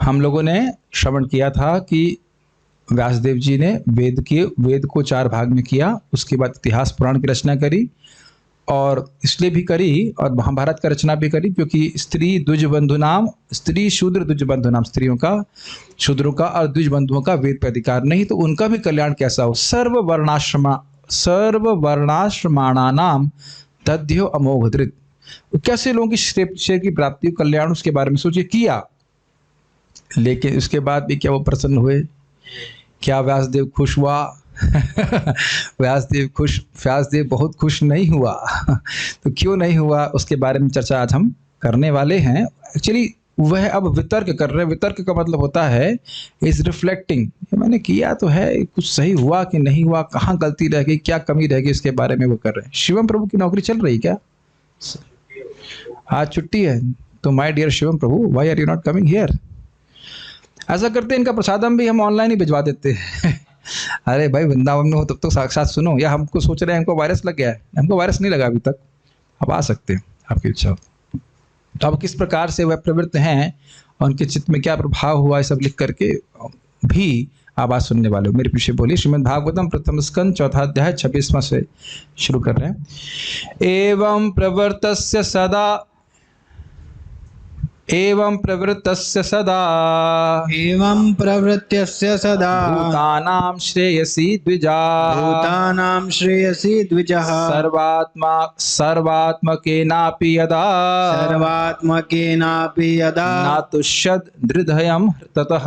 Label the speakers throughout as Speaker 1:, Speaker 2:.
Speaker 1: हम लोगों ने श्रवण किया था कि व्यासदेव जी ने वेद को 4 भाग में किया, उसके बाद इतिहास पुराण की रचना करी, और इसलिए भी करी और महाभारत का रचना भी करी क्योंकि स्त्री द्विज नाम, स्त्री शूद्र द्विज नाम, स्त्रियों का, शूद्रों का और द्विज बंधुओं का वेद पर अधिकार नहीं, तो उनका भी कल्याण कैसा हो। सर्व वर्णाश्रमाणानाम तद्यो अमोघधृत। कैसे लोगों की श्रेय की प्राप्ति कल्याण, उसके बारे में सोचिए किया, लेकिन उसके बाद भी क्या वो प्रसन्न हुए? क्या व्यासदेव खुश हुआ? व्यासदेव बहुत खुश नहीं हुआ। तो क्यों नहीं हुआ उसके बारे में चर्चा आज हम करने वाले हैं। एक्चुअली वह अब वितर्क कर रहे हैं। वितर्क का मतलब होता है इज रिफ्लेक्टिंग, मैंने किया तो है, कुछ सही हुआ कि नहीं हुआ, कहाँ गलती रह गई, क्या कमी रह गई, इसके बारे में वो कर रहे हैं। शिवम प्रभु की नौकरी चल रही क्या? आज छुट्टी है, तो my dear Shivam Prabhu, why are you not coming here? ऐसा करते हैं, इनका प्रसादम भी हम ऑनलाइन ही भिजवा देते हैं। अरे भाई वृंदावन में हो तब तो साक्षात सुनो, या हमको सोच रहे हैं हमको वायरस लग गया है। हमको वायरस नहीं लगा अभी तक, आप आ सकते हैं, आपकी इच्छा हो। तो अब किस प्रकार से वह प्रवृत्त हैं और उनके चित्त में क्या प्रभाव हुआ, ये सब लिख करके भी आप आज सुनने वाले हो। मेरे पीछे बोलिए। श्रीमद् भागवतम प्रथम स्कंद 4 अध्याय 26वां से शुरू कर रहे हैं। एवं प्रवृत्तस्य सदा एवं प्रवृत्तस्य सदा भूतानां श्रेयसी द्विजः सर्वात्मकेनापि यदा न तुष्यद् हृदयं ततः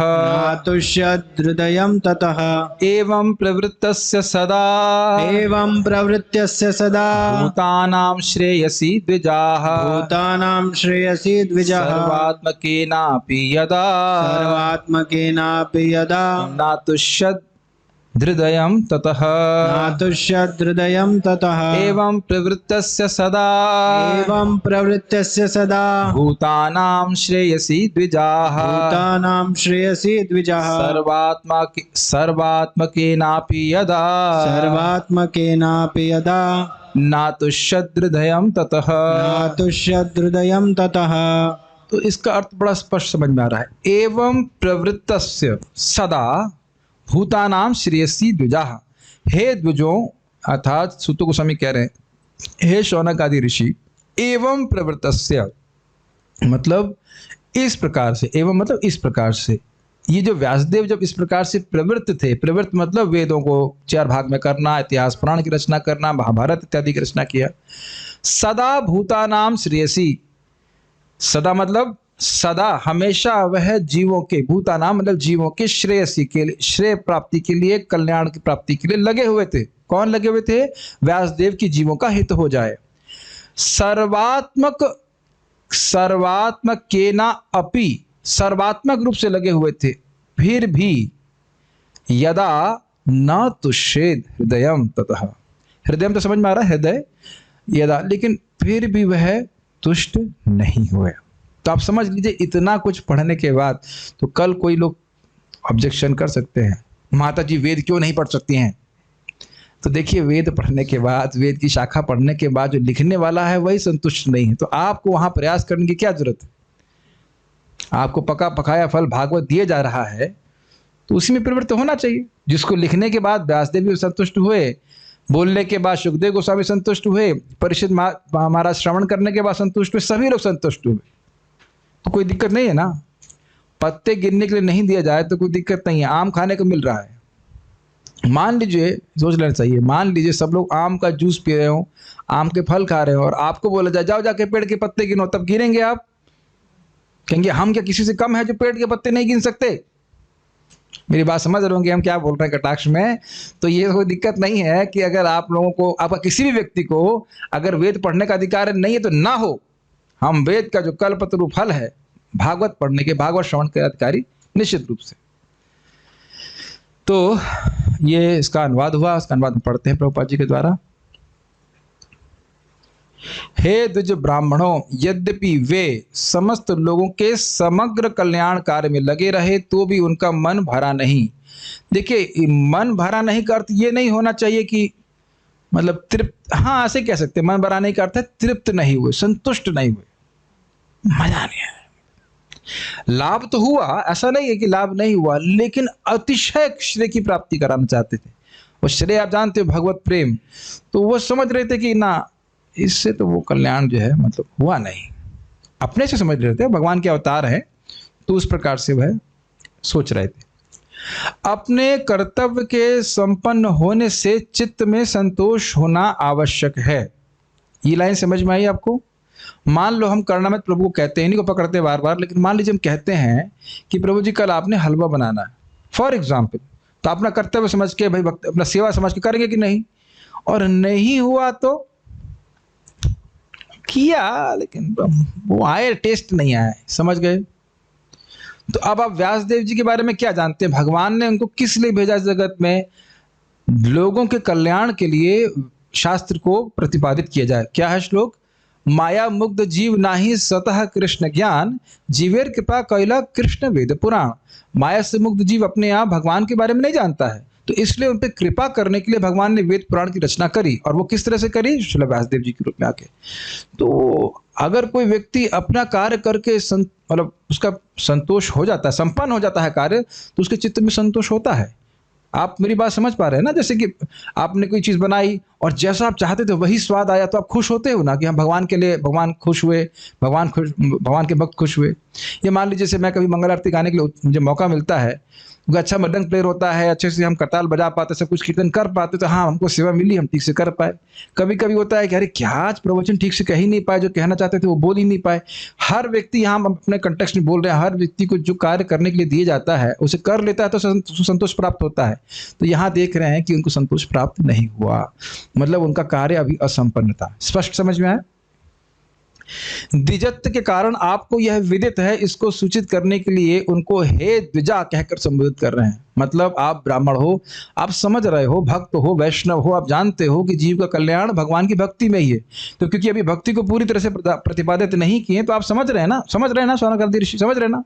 Speaker 1: एवं प्रवृत्तस्य सदा भूतानां श्रेयसी द्विजाः सर्वात्मकेनापि यदा न तुष्यद् हृदयं ततः एवं प्रवृत्तस्य सदा भूतानां श्रेयसी द्विजाः सर्वात्मकेनापि यदा न तुष्यद् हृदयं ततः। तो इसका अर्थ बड़ा स्पष्ट समझ में आ रहा है। एवं प्रवृत्तस्य सदा भूतानां श्रेयसी द्विजाः। हे द्विजों, अर्थात सूत गोस्वामी कह रहे हैं, हे शौनक आदि ऋषि, एवं प्रवृत्तस्य मतलब इस प्रकार से, एवं मतलब इस प्रकार से। ये जो व्यासदेव जब इस प्रकार से प्रवृत्त थे, प्रवृत्त मतलब वेदों को 4 भाग में करना, इतिहास पुराण की रचना करना, महाभारत इत्यादि की रचना किया। सदा भूतानां श्रेयसी, सदा मतलब सदा हमेशा वह जीवों के, भूतानाम मतलब जीवों के श्रेयसी के लिए, श्रेय प्राप्ति के लिए, कल्याण की प्राप्ति के लिए लगे हुए थे। कौन लगे हुए थे? व्यासदेव की जीवों का हित हो जाए। सर्वात्मकेना अपि, सर्वात्मक रूप से लगे हुए थे, फिर भी यदा न तुष्येद हृदयम ततः, हृदयम तो समझ में आ रहा है, हृदय यदा, लेकिन फिर भी वह तुष्ट नहीं हुए। तो आप समझ लीजिए, इतना कुछ पढ़ने के बाद तो कल कोई लोग ऑब्जेक्शन कर सकते हैं, माता जी वेद क्यों नहीं पढ़ सकती हैं? तो देखिए, वेद पढ़ने के बाद, वेद की शाखा पढ़ने के बाद जो लिखने वाला है वही संतुष्ट नहीं है, तो आपको वहां प्रयास करने की क्या जरूरत है? आपको पका पकाया फल भागवत दिए जा रहा है, तो उसी में प्रवृत्त होना चाहिए। जिसको लिखने के बाद व्यासदेव भी संतुष्ट हुए, बोलने के बाद सुखदेव गोस्वामी संतुष्ट हुए, परिषद महाराज श्रवण करने के बाद संतुष्ट हुए, सभी लोग संतुष्ट हुए, तो कोई दिक्कत नहीं है ना। पत्ते गिनने के लिए नहीं दिया जाए तो कोई दिक्कत नहीं है, आम खाने को मिल रहा है। मान लीजिए, सोच लेना चाहिए, मान लीजिए सब लोग आम का जूस पी रहे हो, आम के फल खा रहे हो, और आपको बोला जाए जाओ जाके पेड़ के पत्ते गिनो, तब गिनेंगे आप? कहेंगे हम क्या किसी से कम है जो पेड़ के पत्ते नहीं गिन सकते? मेरी बात समझ रहे होंगे हम क्या बोल रहे हैं कटाक्ष में। तो ये कोई दिक्कत नहीं है कि अगर आप लोगों को, आपका किसी भी व्यक्ति को अगर वेद पढ़ने का अधिकार नहीं है तो ना हो, हम वेद का जो कल्पतरु फल है भागवत पढ़ने के, भागवत श्रवण के अधिकारी निश्चित रूप से। तो ये इसका अनुवाद हुआ, इसका अनुवाद पढ़ते हैं प्रभुपाद जी के द्वारा। हे द्विज ब्राह्मणों, यद्यपि वे समस्त लोगों के समग्र कल्याण कार्य में लगे रहे तो भी उनका मन भरा नहीं। देखिए, मन भरा नहीं का अर्थ ये नहीं होना चाहिए कि मतलब तृप्त, हाँ ऐसे कह सकते हैं, मन भरा नहीं का अर्थ है तृप्त नहीं हुए, संतुष्ट नहीं हुए, मजा नहीं आया। लाभ तो हुआ, ऐसा नहीं है कि लाभ नहीं हुआ, लेकिन अतिशय श्रेय की प्राप्ति कराना चाहते थे। वो श्रेय आप जानते हो, भगवत प्रेम, तो वो समझ रहे थे कि ना, इससे तो वो कल्याण जो है मतलब हुआ नहीं। अपने से समझ रहे थे, भगवान के अवतार है, तो उस प्रकार से वह सोच रहे थे। अपने कर्तव्य के संपन्न होने से चित्त में संतोष होना आवश्यक है। ये लाइन समझ में आई आपको? मान लो हम करणामृत प्रभु को कहते हैं, इन्हीं को पकड़ते हैं बार बार, लेकिन मान लीजिए हम कहते हैं कि प्रभु जी कल आपने हलवा बनाना है फॉर एग्जाम्पल, तो अपना कर्तव्य समझ के भाई भक्त अपना सेवा समझ के करेंगे कि नहीं? और नहीं हुआ तो किया, लेकिन वो आए, टेस्ट नहीं आया, समझ गए? तो अब आप व्यासदेव जी के बारे में क्या जानते हैं? भगवान ने उनको किस लिए भेजा इस जगत में? लोगों के कल्याण के लिए शास्त्र को प्रतिपादित किया जाए। क्या है श्लोक? माया मुग्ध जीव नाही स्वतः कृष्ण ज्ञान, जीवेर कृपा कैला कृष्ण वेद पुराण। माया से मुक्त जीव अपने आप भगवान के बारे में नहीं जानता है, तो इसलिए उन पर कृपा करने के लिए भगवान ने वेद पुराण की रचना करी। और वो किस तरह से करी? श्रील व्यासदेव जी के रूप में आके। तो अगर कोई व्यक्ति अपना कार्य करके मतलब उसका संतोष हो जाता है, संपन्न हो जाता है कार्य, तो उसके चित्त में संतोष होता है। आप मेरी बात समझ पा रहे हैं ना? जैसे कि आपने कोई चीज़ बनाई और जैसा आप चाहते थे वही स्वाद आया, तो आप खुश होते हो ना कि हम भगवान के लिए, भगवान खुश हुए, भगवान के भक्त खुश हुए। ये मान लीजिए जैसे मैं कभी मंगल आरती गाने के लिए मुझे मौका मिलता है, वो अच्छा मृदंग प्लेयर होता है, अच्छे से हम करताल बजा पाते, सब कुछ कीर्तन कर पाते, तो हाँ हमको सेवा मिली, हम ठीक से कर पाए। कभी कभी होता है कि अरे क्या आज प्रवचन ठीक से कह ही नहीं पाए, जो कहना चाहते थे वो बोल ही नहीं पाए। हर व्यक्ति, यहाँ हम अपने कंटेक्स्ट में बोल रहे हैं, हर व्यक्ति को जो कार्य करने के लिए दिया जाता है उसे कर लेता है तो संतोष प्राप्त होता है। तो यहाँ देख रहे हैं कि उनको संतोष प्राप्त नहीं हुआ, मतलब उनका कार्य अभी असंपन्न था। स्पष्ट समझ में आया? द्विजत्व के कारण आपको यह विदित है, इसको सूचित करने के लिए उनको हे द्विजा कहकर संबोधित कर रहे हैं। मतलब आप ब्राह्मण हो, आप समझ रहे हो, भक्त हो, वैष्णव हो, आप जानते हो कि जीव का कल्याण भगवान की भक्ति में ही है। तो क्योंकि अभी भक्ति को पूरी तरह से प्रतिपादित नहीं किए, तो आप समझ रहे हैं ना? समझ रहे हैं ना शौनकादिक ऋषि? समझ रहे हैं ना?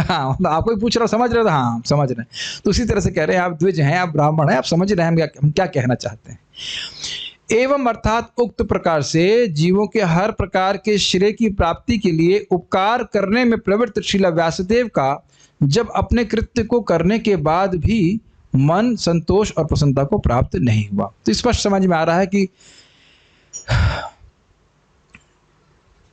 Speaker 1: हाँ, आपको ही पूछ रहा, समझ रहे हो? हाँ समझ रहे हैं। तो उसी तरह से कह रहे हैं आप द्विज हैं, आप ब्राह्मण हैं, आप समझ रहे हैं हम क्या कहना चाहते हैं। एवं अर्थात उक्त प्रकार से जीवों के हर प्रकार के श्रेय की प्राप्ति के लिए उपकार करने में प्रवृत्त श्रील व्यासदेव का जब अपने कृत्य को करने के बाद भी मन संतोष और प्रसन्नता को प्राप्त नहीं हुआ, तो स्पष्ट समझ में आ रहा है कि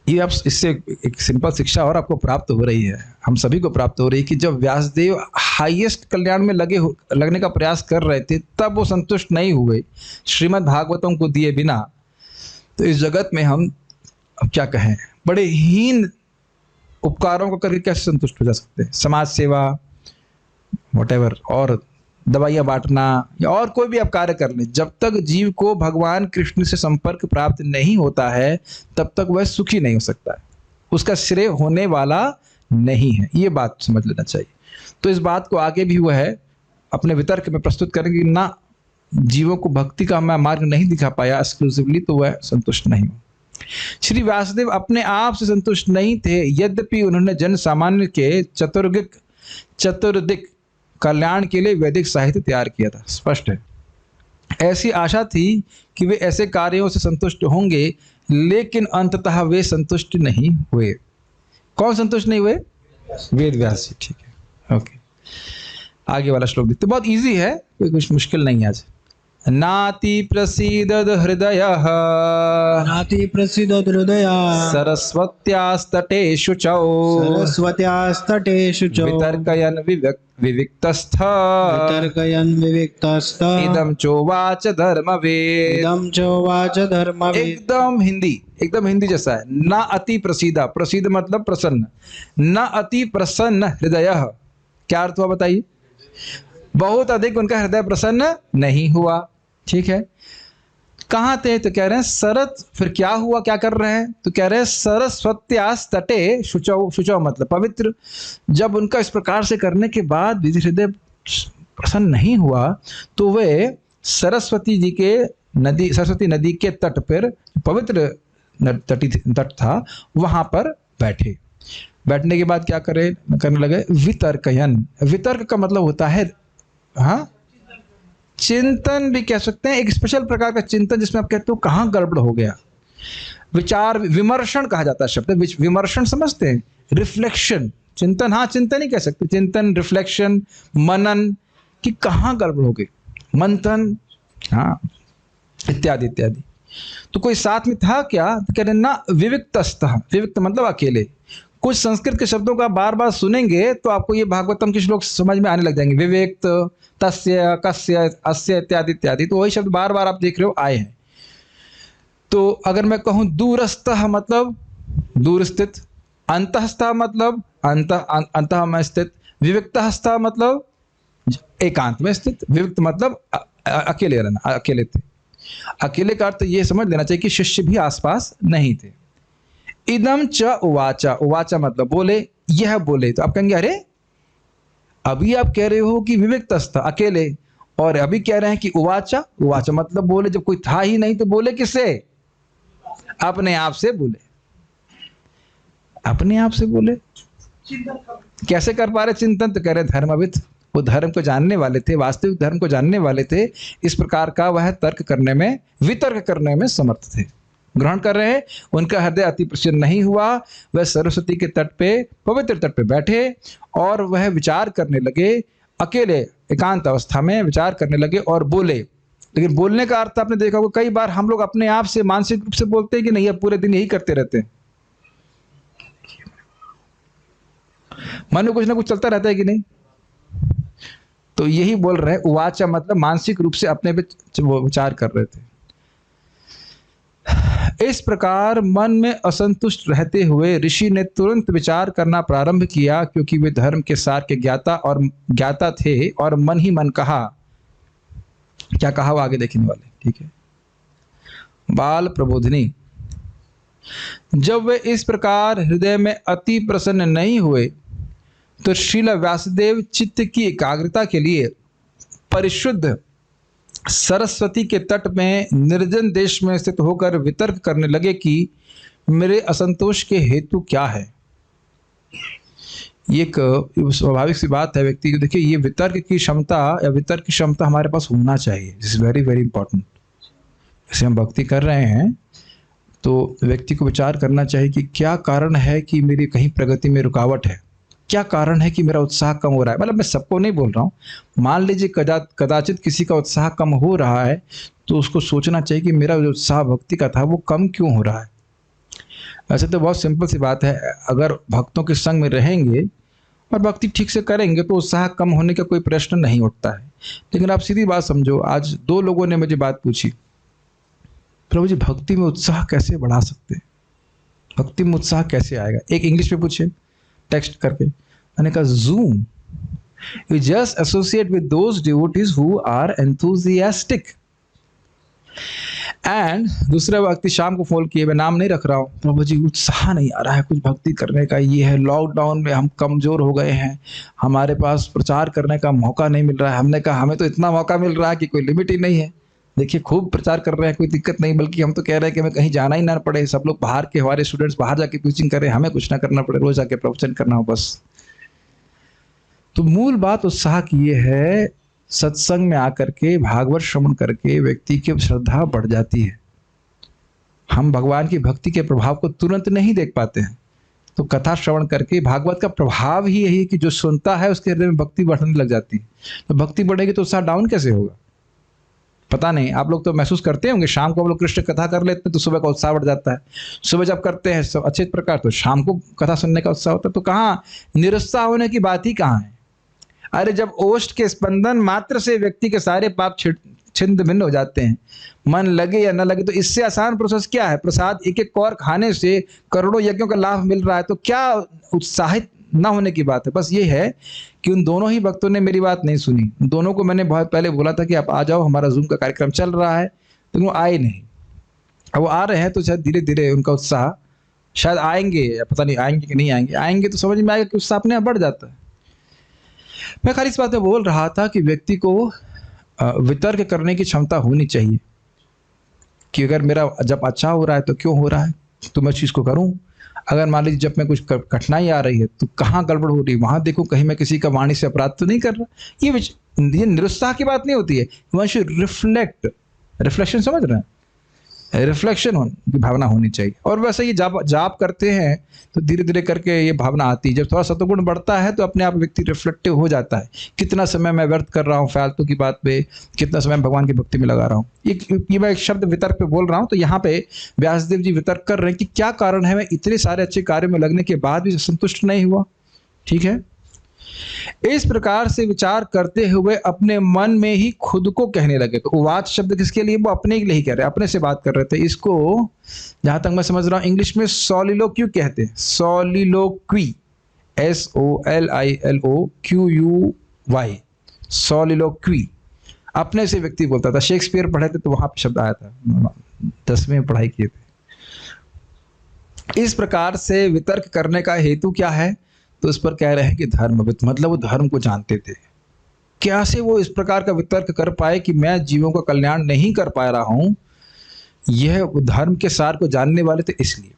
Speaker 1: ये अब इससे एक सिंपल शिक्षा और आपको प्राप्त हो रही है, हम सभी को प्राप्त हो रही है कि जब व्यासदेव हाईएस्ट कल्याण में लगने का प्रयास कर रहे थे, तब वो संतुष्ट नहीं हुए श्रीमद् भागवतों को दिए बिना। तो इस जगत में हम अब क्या कहें, बड़े हीन उपकारों को करके कैसे संतुष्ट हो जा सकते हैं? समाज सेवा, व्हाटएवर, और दवाइयाँ बांटना या और कोई भी आप कार्य कर लें, जब तक जीव को भगवान कृष्ण से संपर्क प्राप्त नहीं होता है तब तक वह सुखी नहीं हो सकता है, उसका श्रेय होने वाला नहीं है। ये बात समझ लेना चाहिए। तो इस बात को आगे भी वह अपने वितर्क में प्रस्तुत करेंगे ना, जीवों को भक्ति का मैं मार्ग नहीं दिखा पाया एक्सक्लूसिवली, तो वह संतुष्ट नहीं हो। श्री व्यासदेव अपने आप से संतुष्ट नहीं थे, यद्यपि उन्होंने जन सामान्य के चतुर्दिक कल्याण के लिए वैदिक साहित्य तैयार किया था। स्पष्ट है, ऐसी आशा थी कि वे ऐसे कार्यों से संतुष्ट होंगे, लेकिन अंततः वे संतुष्ट नहीं हुए। कौन संतुष्ट नहीं हुए? वेद व्यास जी। ठीक है, ओके। आगे वाला श्लोक देखते, बहुत इजी है, कोई कुछ मुश्किल नहीं है आज। नाति प्रसीदद हृदयः,
Speaker 2: नाति प्रसीदद हृदयः,
Speaker 1: सरस्वत्यास्तटेषु च,
Speaker 2: सरस्वत्यास्तटेषु च,
Speaker 1: वितर्कयन् विविक्तस्थ,
Speaker 2: वितर्कयन् विविक्तस्थ,
Speaker 1: इदं चोवाच धर्मवेद,
Speaker 2: इदं चोवाच धर्मवेद।
Speaker 1: एकदम हिंदी जैसा है। न अति प्रसीदा, प्रसीद मतलब प्रसन्न, न अति प्रसन्न हृदयः, क्या अर्थ हुआ बताइए? बहुत अधिक उनका हृदय प्रसन्न नहीं हुआ। ठीक है, कहाँ थे? तो कह रहे हैं सरत, फिर क्या हुआ, क्या कर रहे हैं? तो कह रहे हैं सरस्वत्यास तटे शुचौ, शुचौ मतलब पवित्र। जब उनका इस प्रकार से करने के बाद भी हृदय प्रसन्न नहीं हुआ, तो वे सरस्वती जी के नदी, सरस्वती नदी के तट पर, पवित्र तट था, वहां पर बैठे। बैठने के बाद क्या करने लगे? वितर्कयन। वितर्क का मतलब होता है, हाँ, चिंतन भी कह सकते हैं, एक स्पेशल प्रकार का चिंतन जिसमें आप कहते हो कहाँ गड़बड़ हो गया। विचार विमर्शन कहा जाता है शब्द, विमर्शन समझते हैं, रिफ्लेक्शन, चिंतन, हाँ चिंतन ही कह सकते, चिंतन, रिफ्लेक्शन, मनन कि कहाँ गड़बड़ हो गई, मंथन, हाँ इत्यादि इत्यादि। तो कोई साथ में था क्या, तो कह रहे ना विविक्तस्तः, विविक्त मतलब अकेले। कुछ संस्कृत के शब्दों का बार बार सुनेंगे तो आपको ये भागवतम के श्लोक समझ में आने लग जाएंगे, विविक्त, तस्य, कस्य, अस्य इत्यादि इत्यादि। तो वही शब्द बार बार आप देख रहे हो आए हैं। तो अगर मैं कहूं दूरस्थः मतलब दूर स्थित, अंतःस्थः मतलब अंतः में स्थित, विविक्तः मतलब एकांत में स्थित, विविक्त मतलब अकेले रहना, अकेले थे। अकेले का अर्थ ये समझ लेना चाहिए कि शिष्य भी आसपास नहीं थे। इदम च उवाचा, उवाचा मतलब बोले, यह बोले। तो आप कहेंगे अरे अभी आप कह रहे हो कि विविक्तस्थ अकेले, और अभी कह रहे हैं कि उवाचा, उवाचा मतलब बोले, जब कोई था ही नहीं तो बोले किससे, अपने आप से बोले, अपने आप से बोले। कैसे कर पा रहे चिंतन, तो कह रहे धर्मविद, वो धर्म को जानने वाले थे, वास्तविक धर्म को जानने वाले थे। इस प्रकार का वह तर्क करने में, वितर्क करने में समर्थ थे। ग्रहण कर रहे हैं, उनका हृदय अति प्रसन्न नहीं हुआ। वह सरस्वती के तट पे, पवित्र तट पे बैठे और वह विचार करने लगे, अकेले एकांत अवस्था में विचार करने लगे और बोले। लेकिन बोलने का अर्थ आपने देखा होगा, कई बार हम लोग अपने आप से मानसिक रूप से बोलते हैं कि नहीं, अब पूरे दिन यही करते रहते हैं, मन में कुछ ना कुछ चलता रहता है कि नहीं। तो यही बोल रहे हैं, उवाचा मतलब मानसिक रूप से अपने पे वो विचार कर रहे थे। इस प्रकार मन में असंतुष्ट रहते हुए ऋषि ने तुरंत विचार करना प्रारंभ किया, क्योंकि वे धर्म के सार के ज्ञाता थे, और मन ही मन कहा। क्या कहा वो आगे देखने वाले, ठीक है। बाल प्रबोधिनी, जब वे इस प्रकार हृदय में अति प्रसन्न नहीं हुए तो श्रील व्यासदेव चित्त की एकाग्रता के लिए परिशुद्ध सरस्वती के तट में निर्जन देश में स्थित होकर वितर्क करने लगे कि मेरे असंतोष के हेतु क्या है। ये एक स्वाभाविक सी बात है व्यक्ति को। देखिए, ये वितर्क की क्षमता या वितर्क की क्षमता हमारे पास होना चाहिए। This is very very important. जैसे हम भक्ति कर रहे हैं तो व्यक्ति को विचार करना चाहिए कि क्या कारण है कि मेरी कहीं प्रगति में रुकावट है, क्या कारण है कि मेरा उत्साह कम हो रहा है। मतलब मैं सबको नहीं बोल रहा हूँ, मान लीजिए कदाचित किसी का उत्साह कम हो रहा है तो उसको सोचना चाहिए कि मेरा जो उत्साह भक्ति का था वो कम क्यों हो रहा है। वैसे तो बहुत सिंपल सी बात है, अगर भक्तों के संग में रहेंगे और भक्ति ठीक से करेंगे तो उत्साह कम होने का कोई प्रश्न नहीं उठता है। लेकिन आप सीधी बात समझो, आज 2 लोगों ने मुझे बात पूछी, प्रभु जी भक्ति में उत्साह कैसे बढ़ा सकते हैं, भक्ति में उत्साह कैसे आएगा। एक इंग्लिश में पूछे टेक्स्ट करके, मैंने कहा Zoom, you just associate with those devotees who are enthusiastic। And दूसरा व्यक्ति शाम को फोन किए, मैं नाम नहीं रख रहा हूँ, प्रभु जी उत्साह नहीं आ रहा है कुछ भक्ति करने का, ये है लॉकडाउन में हम कमजोर हो गए हैं, हमारे पास प्रचार करने का मौका नहीं मिल रहा है। हमने कहा हमें तो इतना मौका मिल रहा है कि कोई लिमिट ही नहीं है। देखिए खूब प्रचार कर रहे हैं, कोई दिक्कत नहीं, बल्कि हम तो कह रहे हैं कि हमें कहीं जाना ही ना पड़े, सब लोग बाहर के, हमारे स्टूडेंट्स बाहर जाके टीचिंग करें, हमें कुछ ना करना पड़े, रोज जाके प्रवचन करना हो बस। तो मूल बात उत्साह की ये है, सत्संग में आकर के भागवत श्रवण करके व्यक्ति की श्रद्धा बढ़ जाती है। हम भगवान की भक्ति के प्रभाव को तुरंत नहीं देख पाते हैं, तो कथा श्रवण करके भागवत का प्रभाव ही यही है कि जो सुनता है उसके हृदय में भक्ति बढ़ने लग जाती है। तो भक्ति बढ़ेगी तो उत्साह डाउन कैसे होगा, पता नहीं। आप लोग तो महसूस करते होंगे, शाम को हम लोग कृष्ण कथा कर लेते हैं तो सुबह का उत्साह बढ़ जाता है, सुबह जब करते हैं सब अच्छे प्रकार तो शाम को कथा सुनने का उत्साह होता है। तो कहाँ निरुत्साह होने की बात ही कहाँ है। अरे जब ओष्ठ के स्पंदन मात्र से व्यक्ति के सारे पाप छिन्न भिन्न हो जाते हैं, मन लगे या न लगे, तो इससे आसान प्रोसेस क्या है। प्रसाद एक एक कौर खाने से करोड़ों यज्ञों का लाभ मिल रहा है, तो क्या उत्साहित ना होने की बात है। बस ये है कि उन दोनों ही भक्तों ने मेरी बात नहीं सुनी। दोनों को मैंने बहुत पहले बोला था कि आप आ जाओ, हमारा जूम का कार्यक्रम चल रहा है, तो वो आए नहीं। अब वो आ रहे हैं तो शायद धीरे धीरे उनका उत्साह, शायद आएंगे या पता नहीं आएंगे कि नहीं आएंगे, आएंगे तो समझ में आएगा कि उत्साह अपने आप बढ़ जाता है। मैं खाली इस बात में बोल रहा था कि व्यक्ति को वितर्क करने की क्षमता होनी चाहिए कि अगर मेरा जब अच्छा हो रहा है तो क्यों हो रहा है, तो मैं चीज़ को करूं। अगर मान लीजिए जब मैं कुछ कठिनाई आ रही है तो कहाँ गड़बड़ हो रही है, वहाँ देखो कहीं मैं किसी का वाणी से अपराध तो नहीं कर रहा। ये निरुत्साह की बात नहीं होती है, वन शुड रिफ्लेक्ट। रिफ्लेक्शन समझ रहे हैं, रिफ्लेक्शन की भावना होनी चाहिए। और वैसे ये जाप करते हैं तो धीरे धीरे करके ये भावना आती है। जब थोड़ा सत्वगुण बढ़ता है तो अपने आप व्यक्ति रिफ्लेक्टिव हो जाता है, कितना समय मैं व्यर्थ कर रहा हूँ फालतू की बात पे, कितना समय भगवान की भक्ति में लगा रहा हूँ। ये मैं एक शब्द वितर्क पे बोल रहा हूँ, तो यहाँ पे व्यासदेव जी वितर्क कर रहे हैं कि क्या कारण है मैं इतने सारे अच्छे कार्य में लगने के बाद भी संतुष्ट नहीं हुआ। ठीक है, इस प्रकार से विचार करते हुए अपने मन में ही खुद को कहने लगे। तो उवाच शब्द किसके लिए? वो अपने के लिए ही कह रहे हैं, अपने से बात कर रहे थे। इसको जहां तक मैं समझ रहा हूं इंग्लिश में सॉलिलोक्यू कहते हैं, सॉलिलोक्वी, SOLILOQUY, सॉलिलोक्वी। अपने से व्यक्ति बोलता था। शेक्सपियर पढ़े थे तो वहां पे शब्द आया था, 10वीं में पढ़ाई किए थे। इस प्रकार से वितर्क करने का हेतु क्या है? तो इस पर कह रहे हैं कि धर्मविद, मतलब वो धर्म को जानते थे। कैसे वो इस प्रकार का वितर्क कर पाए कि मैं जीवों का कल्याण नहीं कर पा रहा हूं? यह धर्म के सार को जानने वाले थे। इसलिए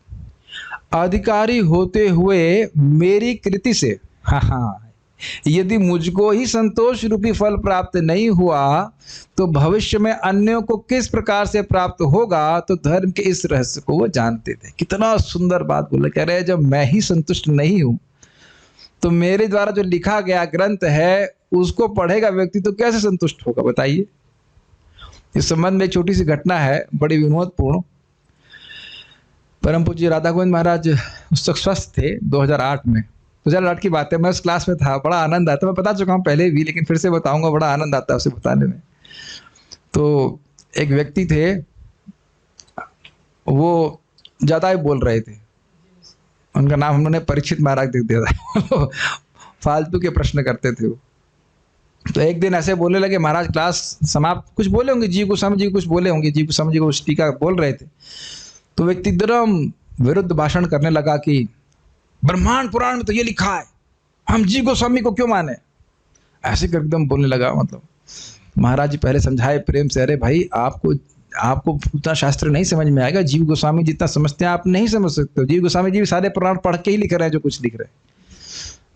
Speaker 1: अधिकारी होते हुए मेरी कृति से, हाँ, यदि मुझको ही संतोष रूपी फल प्राप्त नहीं हुआ तो भविष्य में अन्यों को किस प्रकार से प्राप्त होगा? तो धर्म के इस रहस्य को वो जानते थे। कितना सुंदर बात बोले, कह रहे हैं जब मैं ही संतुष्ट नहीं हूं तो मेरे द्वारा जो लिखा गया ग्रंथ है उसको पढ़ेगा व्यक्ति तो कैसे संतुष्ट होगा, बताइए। इस संबंध में एक छोटी सी घटना है, बड़ी विनोदपूर्ण। परम पूज्य राधा गोविंद महाराज उस वक्त स्वस्थ थे 2008 में। 2008 की बात है, मैं उस क्लास में था, बड़ा आनंद आता। मैं बता चुका हूँ पहले भी, लेकिन फिर से बताऊंगा, बड़ा आनंद आता है उसे बताने में। तो एक व्यक्ति थे, वो ज्यादा ही बोल रहे थे, उनका नाम उन्होंने परीक्षित महाराज दे दिया था। फालतू के प्रश्न करते थे वो। तो एक दिन ऐसे बोलने लगे, महाराज क्लास समाप्त, कुछ बोले होंगे, जीव गोस्वामी जी कुछ बोले होंगे, जीव गोस्वामी जी को टीका बोल रहे थे। तो व्यक्ति एकदम विरुद्ध भाषण करने लगा कि ब्रह्मांड पुराण में तो ये लिखा है, हम जीव गोस्वामी को क्यों माने, ऐसे कर एकदम बोलने लगा। मतलब महाराज जी पहले समझाए प्रेम से, अरे भाई आपको उतना शास्त्र नहीं समझ में आएगा, जीव गोस्वामी जितना समझते हैं आप नहीं समझ सकते हो। जीव गोस्वामी जी भी सारे पुराण पढ़ के ही लिख रहे हैं जो कुछ लिख रहे हैं।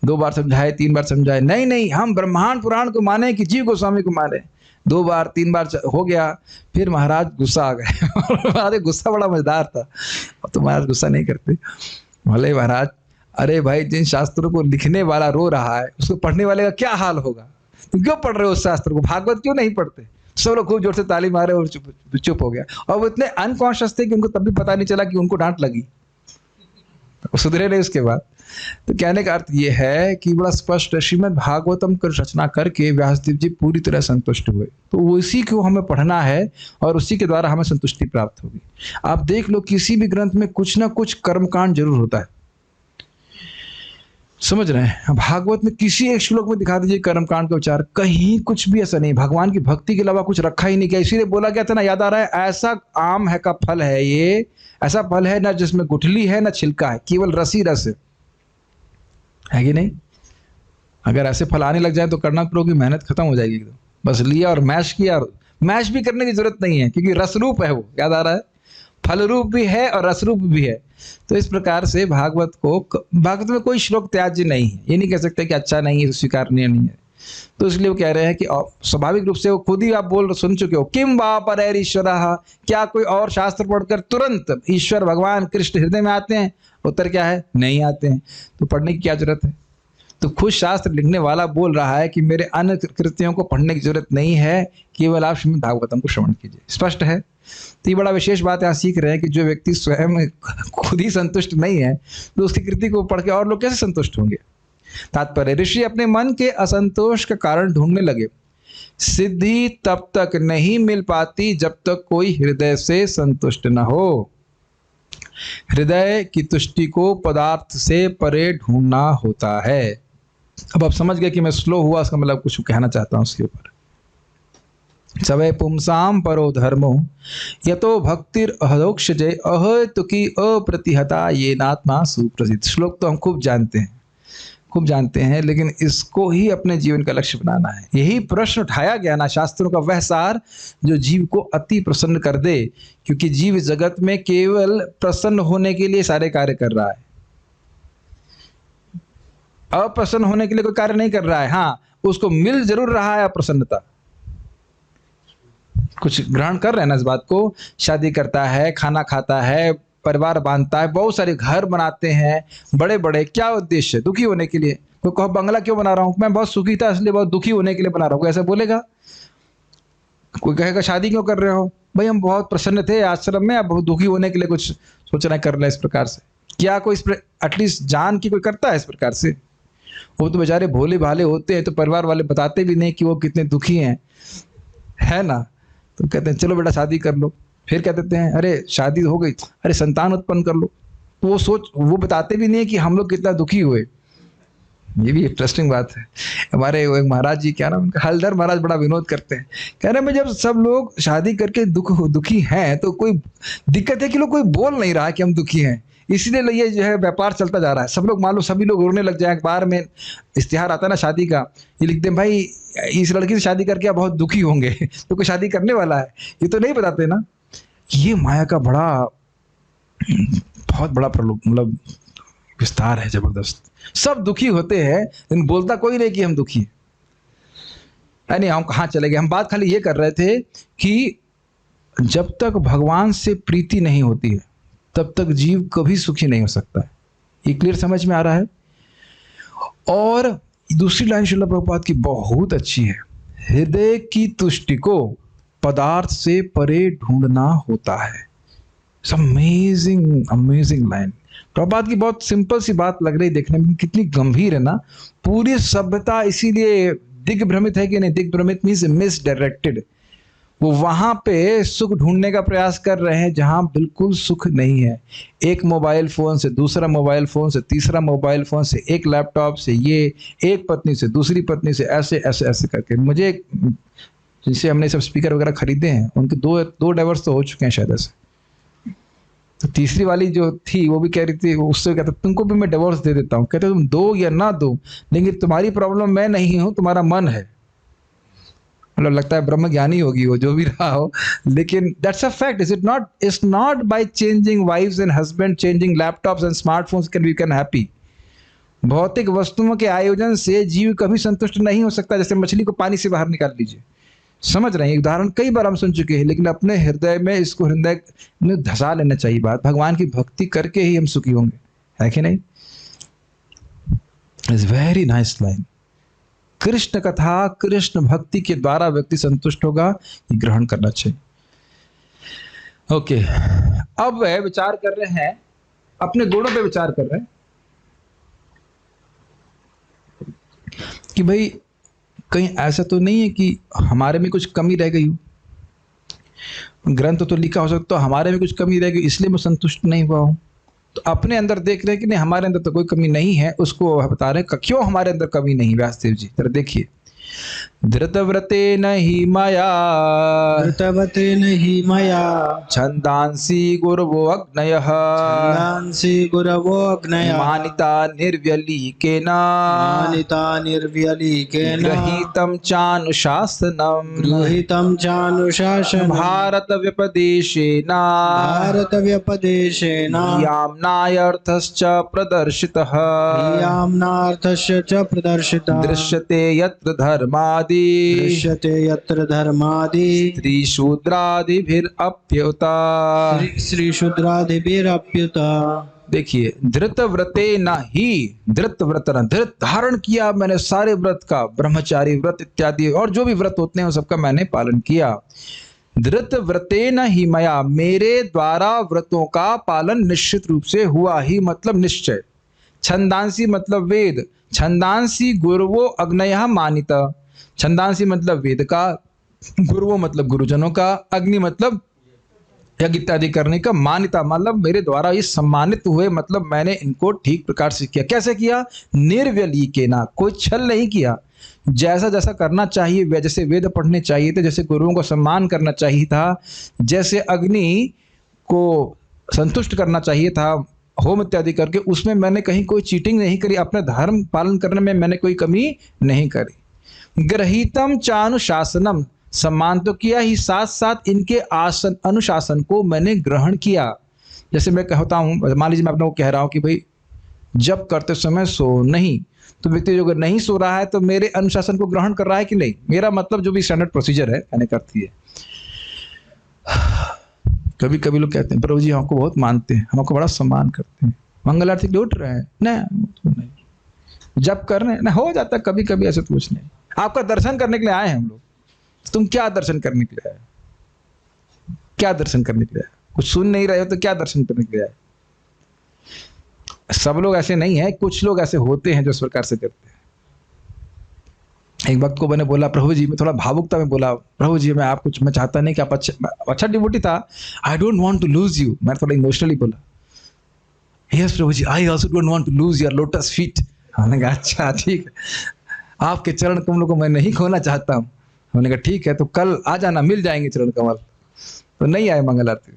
Speaker 1: 2 बार समझाए, 3 बार समझाए, नहीं हम ब्रह्मांड पुराण को माने कि जीव गोस्वामी को माने। 2 बार 3 बार हो गया, फिर महाराज गुस्सा आ गए। महाराज गुस्सा बड़ा मजेदार था, तो महाराज गुस्सा नहीं करते। बोले महाराज, अरे भाई जिन शास्त्रों को लिखने वाला रो रहा है उसको पढ़ने वाले का क्या हाल होगा? तुम क्यों पढ़ रहे हो उस शास्त्र को? भागवत क्यों नहीं पढ़ते? सब लोग खूब जोर से ताली मारे और चुप हो गया। और वो इतने अनकॉन्शियस थे कि उनको तब भी पता नहीं चला कि उनको डांट लगी, तो सुधरे नहीं उसके बाद। तो कहने का अर्थ ये है कि बड़ा स्पष्ट, श्रीमद् भागवतम की रचना करके व्यासदेव जी पूरी तरह संतुष्ट हुए। तो उसी को हमें पढ़ना है और उसी के द्वारा हमें संतुष्टि प्राप्त होगी। आप देख लो, किसी भी ग्रंथ में कुछ ना कुछ कर्मकांड जरूर होता है, समझ रहे हैं? भागवत में किसी एक श्लोक में दिखा दीजिए कर्मकांड का विचार, कहीं कुछ भी ऐसा नहीं। भगवान की भक्ति के अलावा कुछ रखा ही नहीं गया। इसीलिए बोला गया था ना, याद आ रहा है, ऐसा आम है का फल है ये, ऐसा फल है ना जिसमें गुठली है ना छिलका है, केवल रस ही रस है कि नहीं? अगर ऐसे फल आने लग जाए तो करना प्रो की मेहनत खत्म हो जाएगी एकदम। बस लिया और मैश किया, और मैश भी करने की जरूरत नहीं है क्योंकि रस रूप है वो, याद आ रहा है, फल रूप भी है और रस रूप भी है। तो इस प्रकार से भागवत में कोई श्लोक त्याज्य नहीं है। ये नहीं कह सकते कि अच्छा नहीं है, स्वीकारनीय नहीं है। तो इसलिए वो कह रहे हैं कि स्वाभाविक रूप से वो खुद ही आप सुन चुके हो, किम वा परेर ईश्वर, क्या कोई और शास्त्र पढ़कर तुरंत ईश्वर भगवान कृष्ण हृदय में आते हैं? उत्तर क्या है? नहीं आते हैं। तो पढ़ने की क्या जरूरत है? तो खुद शास्त्र लिखने वाला बोल रहा है कि मेरे अन्य कृतियों को पढ़ने की जरूरत नहीं है, केवल आप श्रीमद् भागवतम को श्रवण कीजिए। स्पष्ट है? तो ये बड़ा विशेष बात यहाँ सीख रहे हैं कि जो व्यक्ति स्वयं खुद ही संतुष्ट नहीं है तो उसकी कृति को पढ़ के और लोग कैसे संतुष्ट होंगे? तात्पर्य, ऋषि अपने मन के असंतोष का कारण ढूंढने लगे। सिद्धि तब तक नहीं मिल पाती जब तक कोई हृदय से संतुष्ट न हो। हृदय की तुष्टि को पदार्थ से परे ढूंढना होता है। अब आप समझ गए कि मैं स्लो हुआ, उसका मतलब कुछ कहना चाहता हूं उसके ऊपर। सवै पुंसाम परो धर्मो यतो भक्तिर अहदोक्षजय अहेतुकी अप्रतिहता ये नात्मा सुप्रसिद्ध। श्लोक तो हम खूब जानते हैं, लेकिन इसको ही अपने जीवन का लक्ष्य बनाना है। यही प्रश्न उठाया गया ना, शास्त्रों का वह सार जो जीव को अति प्रसन्न कर दे, क्योंकि जीव जगत में केवल प्रसन्न होने के लिए सारे कार्य कर रहा है, अप्रसन्न होने के लिए कोई कार्य नहीं कर रहा है। हाँ, उसको मिल जरूर रहा है अप्रसन्नता, कुछ ग्रहण कर रहे हैं ना इस बात को? शादी करता है, खाना खाता है, परिवार बांधता है, बहुत सारे घर बनाते हैं बड़े बड़े, क्या उद्देश्य? दुखी होने के लिए। कोई कहो बंगला क्यों बना रहा हूँ, मैं बहुत सुखी था इसलिए बहुत दुखी होने के लिए बना रहा हूँ, कोई ऐसा बोलेगा? कोई कहेगा शादी क्यों कर रहे हो, भाई हम बहुत प्रसन्न थे आश्रम में, अब बहुत दुखी होने के लिए कुछ सोचना कर रहे हैं इस प्रकार से। क्या कोई इस एटलीस्ट जान की कोई करता है इस प्रकार से? वो तो बेचारे भोले भाले होते हैं, तो परिवार वाले बताते भी नहीं कि वो कितने दुखी हैं, है ना? तो कहते हैं चलो बेटा शादी कर लो, फिर कह देते हैं अरे शादी हो गई, अरे संतान उत्पन्न कर लो। तो वो बताते भी नहीं कि हम लोग कितना दुखी हुए। ये भी इंटरेस्टिंग बात है। हमारे वो एक महाराज जी, क्या नाम उनका, हलधर महाराज, बड़ा विनोद करते हैं, कह रहे हैं जब सब लोग शादी करके दुखी हैं तो कोई दिक्कत है कि लोग कोई बोल नहीं रहा है कि हम दुखी हैं, इसलिए ये जो है व्यापार चलता जा रहा है। सब लोग मान लो सभी लोग रोने लग जाए, अखबार में इश्तिहार आता है ना शादी का, ये लिखते हैं भाई इस लड़की से शादी करके आप बहुत दुखी होंगे तो कोई शादी करने वाला है, ये तो नहीं बताते ना। ये माया का बहुत बड़ा मतलब विस्तार है जबरदस्त। सब दुखी होते हैं लेकिन बोलता कोई नहीं कि हम दुखी हैं। नहीं, हम कहाँ चले गए, हम बात खाली ये कर रहे थे कि जब तक भगवान से प्रीति नहीं होती है तब तक जीव कभी सुखी नहीं हो सकता है। ये क्लियर समझ में आ रहा है? और दूसरी लाइन श्रील प्रभुपाद की बहुत अच्छी है, हृदय की तुष्टि को पदार्थ से परे ढूंढना होता है। Amazing line. प्रभुपाद की बहुत सिंपल सी बात लग रही देखने में, कितनी गंभीर है ना। पूरी सभ्यता इसीलिए दिग्भ्रमित है कि नहीं, दिग्भ्रमित मीन्स मिसडायरेक्टेड। वो वहां पे सुख ढूंढने का प्रयास कर रहे हैं जहां बिल्कुल सुख नहीं है। एक मोबाइल फोन से दूसरा मोबाइल फोन से तीसरा मोबाइल फोन से, एक लैपटॉप से ये, एक पत्नी से दूसरी पत्नी से, ऐसे ऐसे ऐसे करके। मुझे जिनसे हमने सब स्पीकर वगैरह खरीदे हैं उनके दो डाइवर्स तो हो चुके हैं शायद ऐसे। तो तीसरी वाली जो थी वो भी कह रही थी, उससे कहता तुमको भी मैं डिवोर्स दे देता हूँ। कहते तुम दो या ना दो, लेकिन तुम्हारी प्रॉब्लम मैं नहीं हूँ, तुम्हारा मन है। मतलब लगता है ब्रह्म ज्ञानी होगी वो, जो भी रहा हो, लेकिन that's a fact. It's not by changing wifes and husband, changing laptops and smartphones can we can happy. भौतिक वस्तुओं के आयोजन से जीव कभी संतुष्ट नहीं हो सकता। जैसे मछली को पानी से बाहर निकाल लीजिए, समझ रहे हैं? उदाहरण कई बार हम सुन चुके हैं, लेकिन अपने हृदय में इसको हृदय में धसा लेना चाहिए बात। भगवान की भक्ति करके ही हम सुखी होंगे, है कि नहीं? It's very nice line. Krishna कथा, कृष्ण भक्ति के द्वारा व्यक्ति संतुष्ट होगा, ये ग्रहण करना चाहिए। ओके, अब वह विचार कर रहे हैं, अपने गुणों पे विचार कर रहे हैं कि भाई कहीं ऐसा तो नहीं है कि हमारे में कुछ कमी रह गई हो। ग्रंथ तो लिखा हो सकता, हमारे में कुछ कमी रह गई इसलिए मैं संतुष्ट नहीं हुआ हूं। तो अपने अंदर देख रहे हैं कि नहीं, हमारे अंदर तो कोई कमी नहीं है, उसको बता रहे हैं क्यों हमारे अंदर कमी नहीं। व्यासदेव जी जरा देखिए, धृतव्रतेन हि मया,
Speaker 2: धृतव्रतेन हि मया,
Speaker 1: छंदांसि गुरवो अग्नयः,
Speaker 2: छन्दांसि गुरवो अग्नयः,
Speaker 1: मानिता निर्व्यलीकेन,
Speaker 2: मानिता निर्व्यलीकेन,
Speaker 1: गृहीतं चानुशासनं,
Speaker 2: गृहीतं चानुशासनं,
Speaker 1: भारतव्यपदेशेन,
Speaker 2: भारतव्यपदेशेन,
Speaker 1: याम्नायर्थश्च प्रदर्शितः,
Speaker 2: याम्नार्थस्य च प्रदर्शितः,
Speaker 1: दृश्यते यत्र धर्मादि,
Speaker 2: दृश्यते यत्र धर्मादि,
Speaker 1: स्त्रीशूद्रादिभिरप्युता।
Speaker 2: श्रीशूद्रादिभिरप्युता।
Speaker 1: देखिए, धृतव्रते न ही, धृत व्रत न, धृत धारण किया मैंने सारे व्रत का, ब्रह्मचारी व्रत इत्यादि और जो भी व्रत होते हैं उन सबका मैंने पालन किया। धृत व्रते न ही मया, मेरे द्वारा व्रतों का पालन निश्चित रूप से हुआ ही, मतलब निश्चय। छंदांसी मतलब वेद, छंदांसी गुरुवो अग्नयः मानिता, छंदांसी मतलब वेद का, गुरुवो मतलब गुरुजनों का, अग्नि मतलब यज्ञ इत्यादि करने का, मान्यता मतलब मेरे द्वारा ये सम्मानित हुए, मतलब मैंने इनको ठीक प्रकार से किया। कैसे किया? निर्व्यलीकेन, कोई छल नहीं किया। जैसा जैसा करना चाहिए, जैसे वेद पढ़ने चाहिए थे, जैसे गुरुओं को सम्मान करना चाहिए था, जैसे अग्नि को संतुष्ट करना चाहिए था होम इत्यादि करके, उसमें मैंने कहीं कोई चीटिंग नहीं करी। अपने धर्म पालन करने में मैंने कोई कमी नहीं करी। गृहीतम चानुशासनम, सम्मान तो किया ही, साथ साथ इनके आसन अनुशासन को मैंने ग्रहण किया। जैसे मैं कहता हूँ, मान लीजिए मैं अपने को कह रहा हूँ कि भाई जब करते समय सो नहीं, तो व्यक्ति जो अगर नहीं सो रहा है तो मेरे अनुशासन को ग्रहण कर रहा है कि नहीं। मेरा मतलब जो भी स्टैंडर्ड प्रोसीजर है मैंने करती है। कभी कभी लोग कहते हैं प्रभु जी हमको बहुत मानते हैं, हमको बड़ा सम्मान करते हैं, मंगल आरती के लिए उठ रहे हैं, नहीं जब कर रहे हैं ना, हो जाता है कभी कभी, ऐसे तो कुछ नहीं। आपका दर्शन करने के लिए आए हैं हम लोग, तुम क्या दर्शन करने के लिए आए? क्या दर्शन करने के लिए आए? कुछ सुन नहीं रहे हो तो क्या दर्शन करने के लिए आए? सब लोग ऐसे नहीं है, कुछ लोग ऐसे होते हैं जो इस प्रकार से करते हैं। एक वक्त को मैंने बोला प्रभु जी, मैं थोड़ा भावुकता में बोला, प्रभु जी मैं आपको, मैं चाहता नहीं कि आप अच्छा डिवोटी था, I don't want to lose you, मैं थोड़ा इमोशनली बोला। Yes Prabhu ji, I also don't want to lose your lotus feet. हमने कहा अच्छा ठीक है, आपके चरण कमलों को मैं नहीं खोना चाहता हूँ। हमने कहा ठीक है, तो कल आ जाना, मिल जाएंगे चरण कमल। तो नहीं आए मंगल आरती,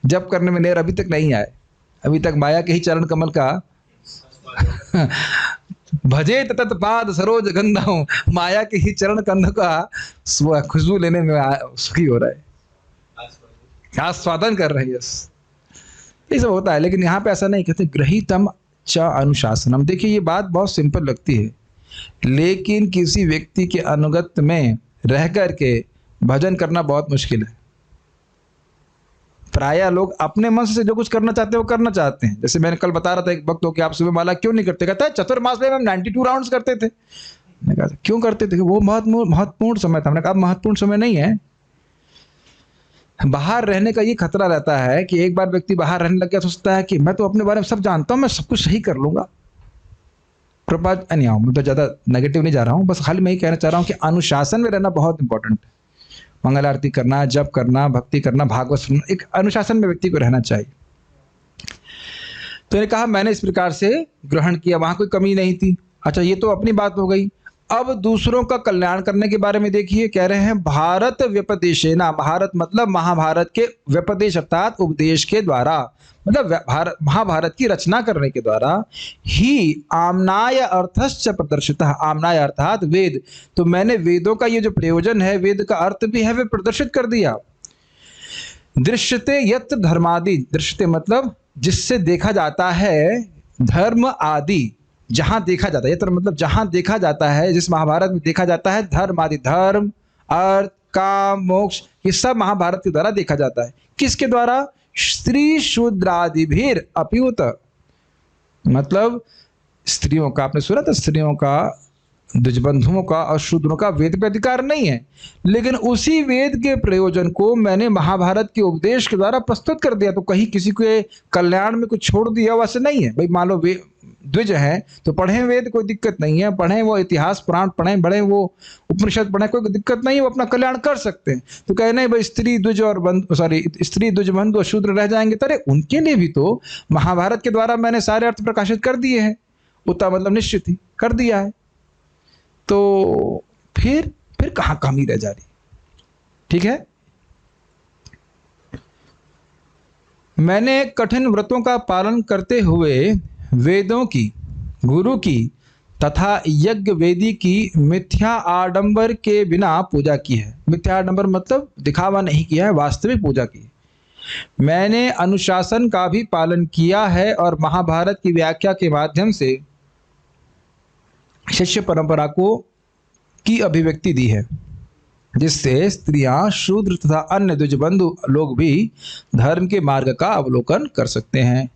Speaker 1: जब करने में देर अभी तक नहीं आए, अभी तक माया के ही चरण कमल का भजे तत पाद सरोज गंधा हूं, माया के ही चरण कंध का खुशबू लेने में सुखी हो रहा है, आस्वादन कर रहे हैं। ये सब होता है, लेकिन यहाँ पे ऐसा नहीं कहते गृहीतम च अनुशासनम। देखिए ये बात बहुत सिंपल लगती है, लेकिन किसी व्यक्ति के अनुगत्य में रह करके भजन करना बहुत मुश्किल है। प्रायः लोग अपने मन से जो कुछ करना चाहते हैं वो करना चाहते हैं। जैसे मैंने कल बता रहा था एक वक्त हो कि आप सुबह माला क्यों नहीं करते, कहता है चतुर्मास में हम 92 राउंड्स करते थे। मैंने कहा क्यों करते थे? वो महत्वपूर्ण समय था। हमने कहा महत्वपूर्ण समय नहीं है, बाहर रहने का ये खतरा रहता है कि एक बार व्यक्ति बाहर रहने लग गया, सोचता है कि मैं तो अपने बारे में सब जानता हूं, मैं सब कुछ सही कर लूंगा। कृपा नहीं आओ, मैं तो ज्यादा नेगेटिव नहीं जा रहा हूं, बस खाली मैं ही कहना चाह रहा हूं कि अनुशासन में रहना बहुत इंपॉर्टेंट है। मंगल आरती करना, जप करना, भक्ति करना, भागवत सुनना, एक अनुशासन में व्यक्ति को रहना चाहिए। तो कहा मैंने इस प्रकार से ग्रहण किया, वहां कोई कमी नहीं थी। अच्छा ये तो अपनी बात हो गई। अब दूसरों का कल्याण करने के बारे में देखिए, कह रहे हैं भारत व्यपदेशेना, भारत मतलब महाभारत के व्यपदेश अर्थात उपदेश के द्वारा, मतलब महाभारत की रचना करने के द्वारा ही आमनाय अर्थश्च प्रदर्शितः, आमनाय अर्थात वेद, तो मैंने वेदों का ये जो प्रयोजन है, वेद का अर्थ भी है, वे प्रदर्शित कर दिया। दृश्यते यत्र धर्मादि, दृश्यते मतलब जिससे देखा जाता है, धर्म आदि जहां देखा जाता है, यत्र मतलब जहां देखा जाता है, जिस महाभारत में देखा जाता है धर्म आदि, धर्म अर्थ काम मोक्ष, ये सब महाभारत के द्वारा देखा जाता है। किसके द्वारा? स्त्री शूद्रादिभिर अप्युत, मतलब स्त्रियों का, आपने सुना था स्त्रियों का, द्विजबंधुओं का और शूद्रों का वेद पे अधिकार नहीं है, लेकिन उसी वेद के प्रयोजन को मैंने महाभारत के उपदेश के द्वारा प्रस्तुत कर दिया। तो कहीं किसी के कल्याण में कुछ छोड़ दिया वैसे नहीं है भाई। मान लो द्विज है तो पढ़ें वेद, कोई दिक्कत नहीं है, पढ़ें वो इतिहास पुराण पढ़ें, पढ़ें वो उपनिषद पढ़ें, कोई दिक्कत नहीं है, वो अपना कल्याण कर सकते हैं। तो कह नहीं भाई स्त्री द्विज और स्त्री द्विज बंधु और शूद्र रह जाएंगे, तरे उनके लिए भी तो महाभारत के द्वारा मैंने सारे अर्थ प्रकाशित कर दिए हैं, उतना मतलब निश्चित ही कर दिया है। तो फिर कहां कमी रह जा रही? ठीक है, मैंने कठिन व्रतों का पालन करते हुए वेदों की, गुरु की तथा यज्ञ वेदी की मिथ्या आडंबर के बिना पूजा की है। मिथ्या आडंबर मतलब दिखावा नहीं किया है, वास्तविक पूजा की। मैंने अनुशासन का भी पालन किया है और महाभारत की व्याख्या के माध्यम से शिष्य परंपरा को की अभिव्यक्ति दी है, जिससे स्त्रियां, शूद्र तथा अन्य द्विजबंधु लोग भी धर्म के मार्ग का अवलोकन कर सकते हैं।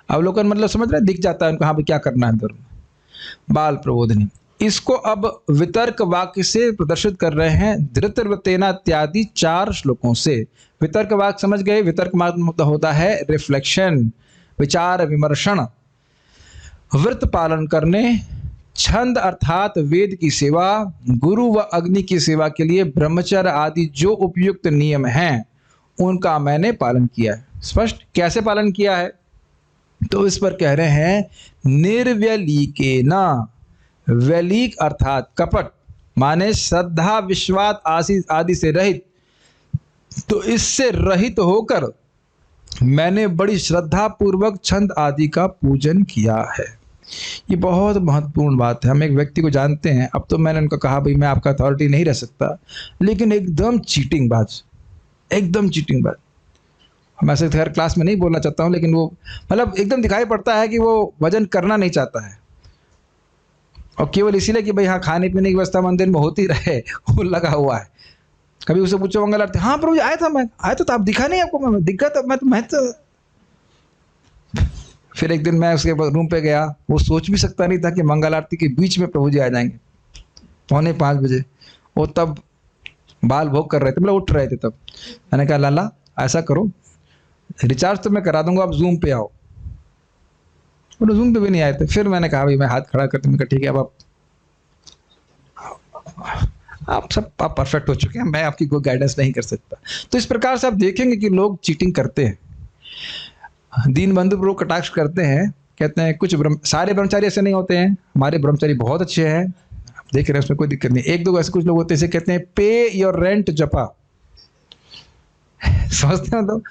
Speaker 1: अवलोकन मतलब समझ रहे, दिख जाता है उनको, हाँ भी क्या करना है धर्म। बाल प्रबोधनी, इसको अब वितर्क वाक्य से प्रदर्शित कर रहे हैं, धृतव्रतेना इत्यादि 4 श्लोकों से। वितर्क वाक्य समझ गए? वितर्क मतलब होता है रिफ्लेक्शन, विचार विमर्शन। व्रत पालन करने, छंद अर्थात वेद की सेवा, गुरु व अग्नि की सेवा के लिए ब्रह्मचर्य आदि जो उपयुक्त नियम हैं उनका मैंने पालन किया है। स्पष्ट कैसे पालन किया है? तो इस पर कह रहे हैं निर्व्यलीकेन, व्यलीक अर्थात कपट, माने श्रद्धा विश्वास आदि से रहित। तो इससे रहित होकर मैंने बड़ी श्रद्धा पूर्वक छंद आदि का पूजन किया है। ये बहुत महत्वपूर्ण बात है। हम एक व्यक्ति को जानते हैं, अब तो मैंने उनको कहा भाई मैं आपका अथॉरिटी नहीं रह सकता, लेकिन एकदम चीटिंग बाज, एकदम चीटिंग बाज। मैं ऐसे खैर क्लास में नहीं बोलना चाहता हूँ, लेकिन वो मतलब एकदम दिखाई पड़ता है कि वो वजन करना नहीं चाहता है, और केवल इसीलिए कि भाई हाँ खाने पीने की व्यवस्था मंदिर में होती रहे वो लगा हुआ है। कभी उसे पूछो मंगल आरती, हाँ प्रभु जी आया था, मैं आया तो आप दिखा नहीं आपको, मैं दिखा था, मैं तो फिर एक दिन मैं उसके रूम पे गया, वो सोच भी सकता नहीं था कि मंगल आरती के बीच में प्रभु जी आ जाएंगे 4:45 बजे। वो तब बाल भोग कर रहे थे, मतलब उठ रहे थे तब। मैंने कहा लाला ऐसा करो, रिचार्ज तो मैं करा दूंगा, आप जूम पे आओ। वो जूम पे भी नहीं आए थे। फिर मैंने कहा भाई, मैं हाथ खड़ा करते, मैंने कहा ठीक है, अब आप परफेक्ट हो चुके हैं, मैं आपकी कोई गाइडेंस नहीं कर सकता। तो इस प्रकार से आप देखेंगे कि लोग चीटिंग करते हैं, दीनबंधु प्रभु कटाक्ष करते हैं, कहते हैं कुछ सारे ब्रह्मचारी ऐसे नहीं होते हैं, हमारे ब्रह्मचारी बहुत अच्छे हैं, आप देख रहे हैं, उसमें कोई दिक्कत नहीं। एक दो ऐसे कुछ लोग होते हैं, इसे कहते हैं पे योर रेंट जपा। समझते हो? तो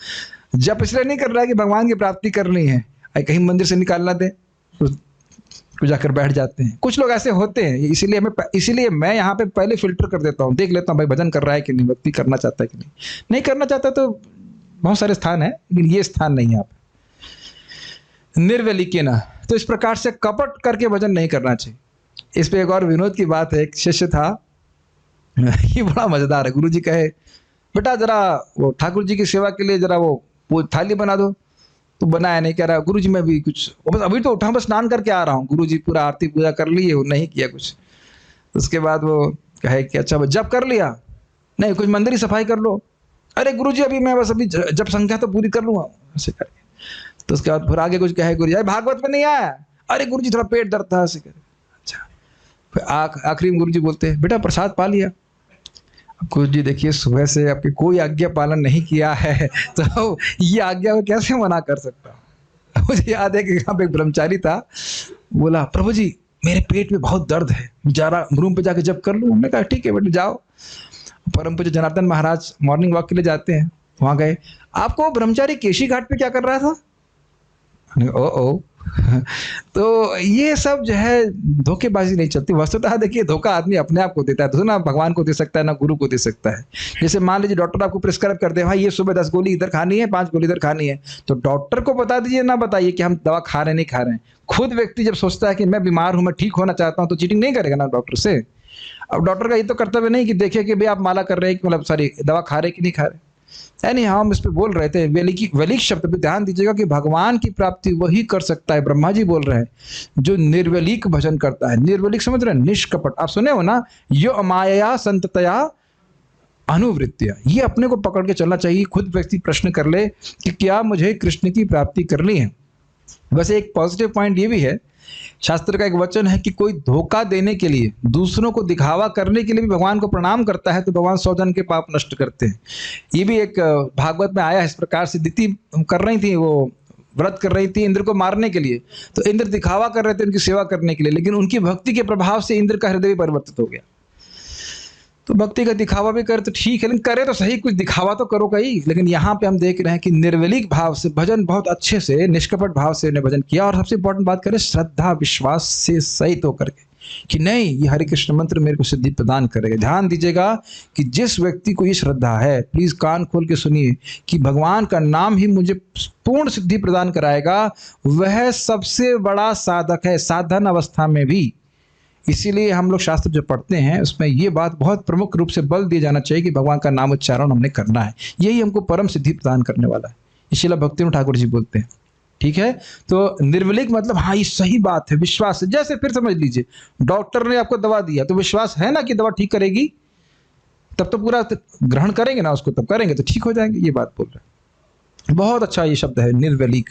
Speaker 1: जप इसलिए नहीं कर रहा है कि भगवान की प्राप्ति करनी है, कहीं मंदिर से निकालना दे तो जाकर बैठ जाते हैं। कुछ लोग ऐसे होते हैं, इसीलिए मैं यहाँ पे पहले फिल्टर कर देता हूँ, देख लेता हूँ भाई भजन कर रहा है कि नहीं, भक्ति करना चाहता है कि नहीं करना चाहता। तो बहुत सारे स्थान है, लेकिन ये स्थान नहीं है। आप निर्वेली के ना, तो इस प्रकार से कपट करके भजन नहीं करना चाहिए। इस पे एक और विनोद की बात है, एक शिष्य था, ये बड़ा मजेदार है। गुरु जी कहे बेटा जरा वो ठाकुर जी की सेवा के लिए जरा वो थाली बना दो, तो बनाया नहीं। कह रहा गुरु जी मैं भी कुछ, बस अभी तो उठा, बस स्नान करके आ रहा हूँ। गुरु जी पूरा आरती पूजा कर लिए, वो नहीं किया कुछ। उसके बाद वो कहे कि अच्छा जब कर लिया, नहीं कुछ मंदिर ही सफाई कर लो। अरे गुरु जी अभी मैं बस अभी जब संख्या तो पूरी कर लूँगा, ऐसे करके। तो उसके बाद फिर आगे कुछ कहे गुरु जी भागवत में नहीं आया, अरे गुरु जी थोड़ा पेट दर्द था, ऐसे करे। अच्छा फिर आखिरी में गुरु जी बोलते हैं बेटा प्रसाद पा लिया। गुरु जी देखिए सुबह से आपके कोई आज्ञा पालन नहीं किया है, तो ये आज्ञा में कैसे मना कर सकता। मुझे याद है कि यहाँ पे एक ब्रह्मचारी था, बोला प्रभु जी मेरे पेट में बहुत दर्द है, जा रहा रूम पे जाके जब कर लूँ। हमने कहा ठीक है बेटे जाओ। परम पूज्य जनार्दन महाराज मॉर्निंग वॉक के लिए जाते हैं, वहाँ गए। आपको ब्रह्मचारी केशी घाट पे क्या कर रहा था? ओ तो ये सब जो है धोखेबाजी नहीं चलती। वस्तुतः देखिए धोखा आदमी अपने आप को देता है, तो ना भगवान को दे सकता है ना गुरु को दे सकता है। जैसे मान लीजिए डॉक्टर आपको प्रिस्क्राइब कर दे, भाई ये सुबह 10 गोली इधर खानी है, 5 गोली इधर खानी है, तो डॉक्टर को बता दीजिए, ना बताइए कि हम दवा खा रहे हैं नहीं खा रहे हैं। खुद व्यक्ति जब सोचता है कि मैं बीमार हूं, मैं ठीक होना चाहता हूं, तो चीटिंग नहीं करेगा ना डॉक्टर से। अब डॉक्टर का ये तो कर्तव्य नहीं कि देखे कि भाई आप माला कर रहे हैं, मतलब सॉरी दवा खा रहे कि नहीं खा रहे। यानी हम इस पे बोल रहे थे वेलिक शब्द पे ध्यान दीजिएगा कि भगवान की प्राप्ति वही कर सकता है, ब्रह्मा जी बोल रहे हैं, जो निर्वेलिक भजन करता है। निर्वेलिक समझ रहे हैं, निष्कपट। आप सुने हो ना, यो अमाया संततया अनुवृत्तिया, ये अपने को पकड़ के चलना चाहिए। खुद व्यक्ति प्रश्न कर ले कि क्या मुझे कृष्ण की प्राप्ति करनी है। वैसे एक पॉजिटिव पॉइंट ये भी है, शास्त्र का एक वचन है कि कोई धोखा देने के लिए, दूसरों को दिखावा करने के लिए भी भगवान को प्रणाम करता है, तो भगवान 100 जन के पाप नष्ट करते हैं। ये भी एक भागवत में आया है इस प्रकार से। दिति कर रही थी, वो व्रत कर रही थी इंद्र को मारने के लिए, तो इंद्र दिखावा कर रहे थे उनकी सेवा करने के लिए, लेकिन उनकी भक्ति के प्रभाव से इंद्र का हृदय भी परिवर्तित हो गया। तो भक्ति का दिखावा भी करे तो ठीक है, लेकिन करे तो सही, कुछ दिखावा तो करो कहीं। लेकिन यहाँ पे हम देख रहे हैं कि निर्वेलिक भाव से भजन, बहुत अच्छे से निष्कपट भाव से उन्हें भजन किया। और सबसे इंपॉर्टेंट बात करें, श्रद्धा विश्वास से सहित होकर के कि नहीं ये हरे कृष्ण मंत्र मेरे को सिद्धि प्रदान करेगा। ध्यान दीजिएगा कि जिस व्यक्ति को ये श्रद्धा है, प्लीज कान खोल के सुनिए, कि भगवान का नाम ही मुझे पूर्ण सिद्धि प्रदान कराएगा, वह सबसे बड़ा साधक है साधन अवस्था में भी। इसीलिए हम लोग शास्त्र जो पढ़ते हैं उसमें ये बात बहुत प्रमुख रूप से बल दिया जाना चाहिए कि भगवान का नाम उच्चारण हमने करना है, यही हमको परम सिद्धि प्रदान करने वाला है। इसीलिए भक्तिविनोद ठाकुर जी बोलते हैं। ठीक है, तो निर्वेलिक मतलब हाँ ये सही बात है, विश्वास है। जैसे फिर समझ लीजिए डॉक्टर ने आपको दवा दिया, तो विश्वास है ना कि दवा ठीक करेगी, तब तो पूरा ग्रहण करेंगे ना उसको, तब करेंगे तो ठीक हो जाएंगे। ये बात बोल रहे हैं। बहुत अच्छा ये शब्द है निर्वेलिक।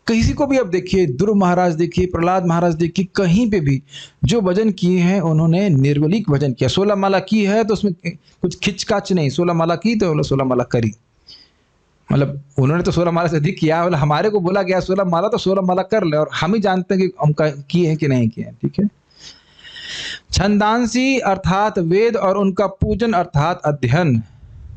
Speaker 1: किसी को भी अब देखिए, ध्रुव महाराज देखिए, प्रहलाद महाराज देखिए, कहीं पे भी जो भजन किए हैं उन्होंने निर्वेलिक भजन किया। 16 माला की है तो उसमें कुछ खिंचकाच नहीं, 16 माला की तो 16 माला करी। मतलब उन्होंने तो 16 माला से अधिक किया, मतलब हमारे को बोला गया 16 माला तो 16 माला कर ले, और हम ही जानते हैं कि हम किए हैं कि नहीं किए हैं। ठीक है, छंदांसी अर्थात वेद और उनका पूजन अर्थात अध्ययन।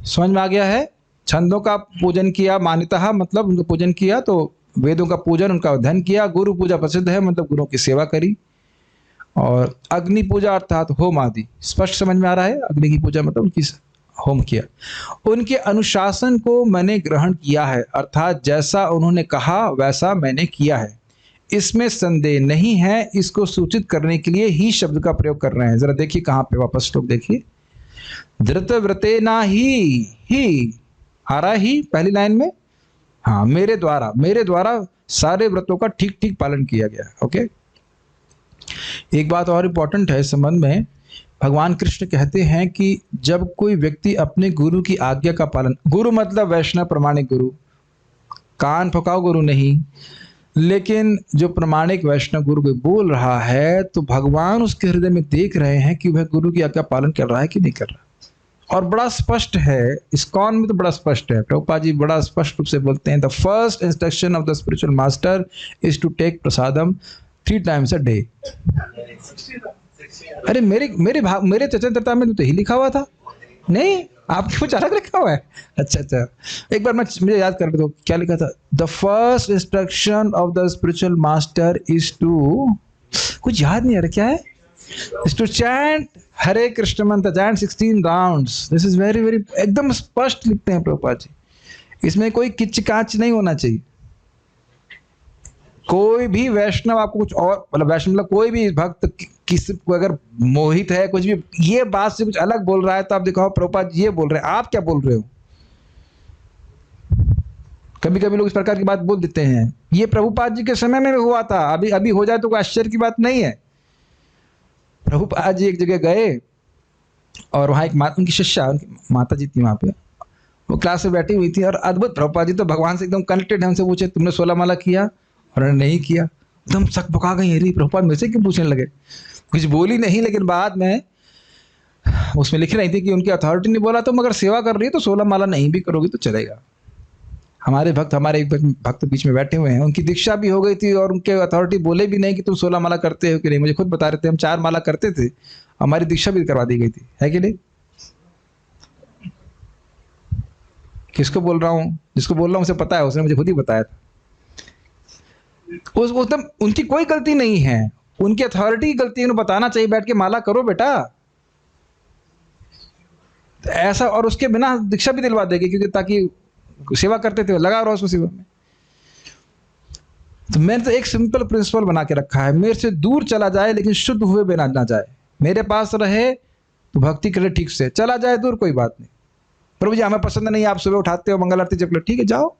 Speaker 1: समझ में आ गया है? छंदों का पूजन किया, मान्यता मतलब उनका पूजन किया, तो वेदों का पूजन उनका अध्ययन किया। गुरु पूजा प्रसिद्ध है, मतलब गुरुओं की सेवा करी। और अग्नि पूजा अर्थात होम आदि। स्पष्ट समझ में आ रहा है? अग्नि की पूजा मतलब उनकी होम किया। उनके अनुशासन को मैंने ग्रहण किया है, अर्थात जैसा उन्होंने कहा वैसा मैंने किया है, इसमें संदेह नहीं है। इसको सूचित करने के लिए ही शब्द का प्रयोग कर रहे हैं। जरा देखिए कहाँ पे, वापस श्लोक देखिए। धृतव्रतेना ही आ रहा ही पहली लाइन में, हाँ, मेरे द्वारा सारे व्रतों का ठीक ठीक पालन किया गया। ओके, एक बात और इम्पोर्टेंट है इस संबंध में, भगवान कृष्ण कहते हैं कि जब कोई व्यक्ति अपने गुरु की आज्ञा का पालन, गुरु मतलब वैष्णव प्रमाणिक गुरु, कान फकाओ गुरु नहीं, लेकिन जो प्रमाणिक वैष्णव गुरु को बोल रहा है तो भगवान उसके हृदय में देख रहे हैं कि वह गुरु की आज्ञा पालन कर रहा है कि नहीं कर रहा। और बड़ा स्पष्ट है, इस्कॉन में तो बड़ा स्पष्ट है, प्रभुपाद जी बड़ा स्पष्ट रूप से बोलते हैं, the first instruction of the spiritual master is to take prasadam 3 times a day। अरे मेरे चचरिता में तो यही लिखा हुआ था, नहीं आपके कुछ अलग लिखा हुआ है? अच्छा, एक बार मुझे याद कर दो क्या लिखा था। The first instruction of the spiritual master is to, कुछ याद नहीं आ रहा क्या है, is to chant Hare Krishna mantra, chant 16 rounds. This is very very एकदम स्पष्ट लिखते हैं प्रभुपाद जी, इसमें कोई किचकाच नहीं होना चाहिए। कोई भी वैष्णव आपको कुछ और, मतलब वैष्णव मतलब कोई भी भक्त किसी को अगर मोहित है, कुछ भी ये बात से कुछ अलग बोल रहा है तो आप देखो प्रभुपाद जी ये बोल रहे हैं, आप क्या बोल रहे हो। कभी कभी लोग इस प्रकार की बात बोल देते हैं, ये प्रभुपाद जी के समय में हुआ था, अभी हो जाए तो कोई आश्चर्य की बात नहीं है। प्रभुपाद जी एक जगह गए और वहाँ एक उनकी शिष्या, उनकी माता जी थी वहाँ पे, वो क्लास में बैठी हुई थी और अद्भुत, प्रभुपाद जी तो भगवान से एकदम कनेक्टेड है, उनसे पूछे तुमने 16 माला किया, और उन्होंने नहीं किया, एकदम सक पका गई, अरे प्रभुपाद मेरे से क्यों पूछने लगे। कुछ बोली नहीं, लेकिन बाद में उसमें लिख रही थी कि उनकी अथॉरिटी ने बोला तुम अगर सेवा कर रही है तो 16 माला नहीं भी करोगी तो चलेगा। हमारे एक भक्त बीच में बैठे हुए हैं, उनकी दीक्षा भी हो गई थी और उनके अथॉरिटी बोले भी नहीं कि तुम 16 माला करते हो कि नहीं, मुझे खुद बता रहे थे हम 4 माला करते थे, हमारी दीक्षा भी करवा दी गई थी, है कि नहीं। किसको बोल रहा हूँ, जिसको बोल रहा हूँ उसे पता है, उसने मुझे खुद ही बताया था। उनकी कोई गलती नहीं है, उनकी अथॉरिटी की गलती है, उन्हें बताना चाहिए बैठ के माला करो बेटा, तो ऐसा, और उसके बिना दीक्षा भी दिलवा देगी, क्योंकि ताकि सेवा करते थे लगा रहो उसको सेवा में। तो मैंने तो एक सिंपल प्रिंसिपल बना के रखा है, मेरे से दूर चला जाए लेकिन शुद्ध हुए बिना ना जाए, मेरे पास रहे तो भक्ति करे ठीक से, चला जाए दूर कोई बात नहीं। प्रभु जी हमें पसंद नहीं, आप सुबह उठाते हो मंगल आरती जप लो, ठीक है जाओ,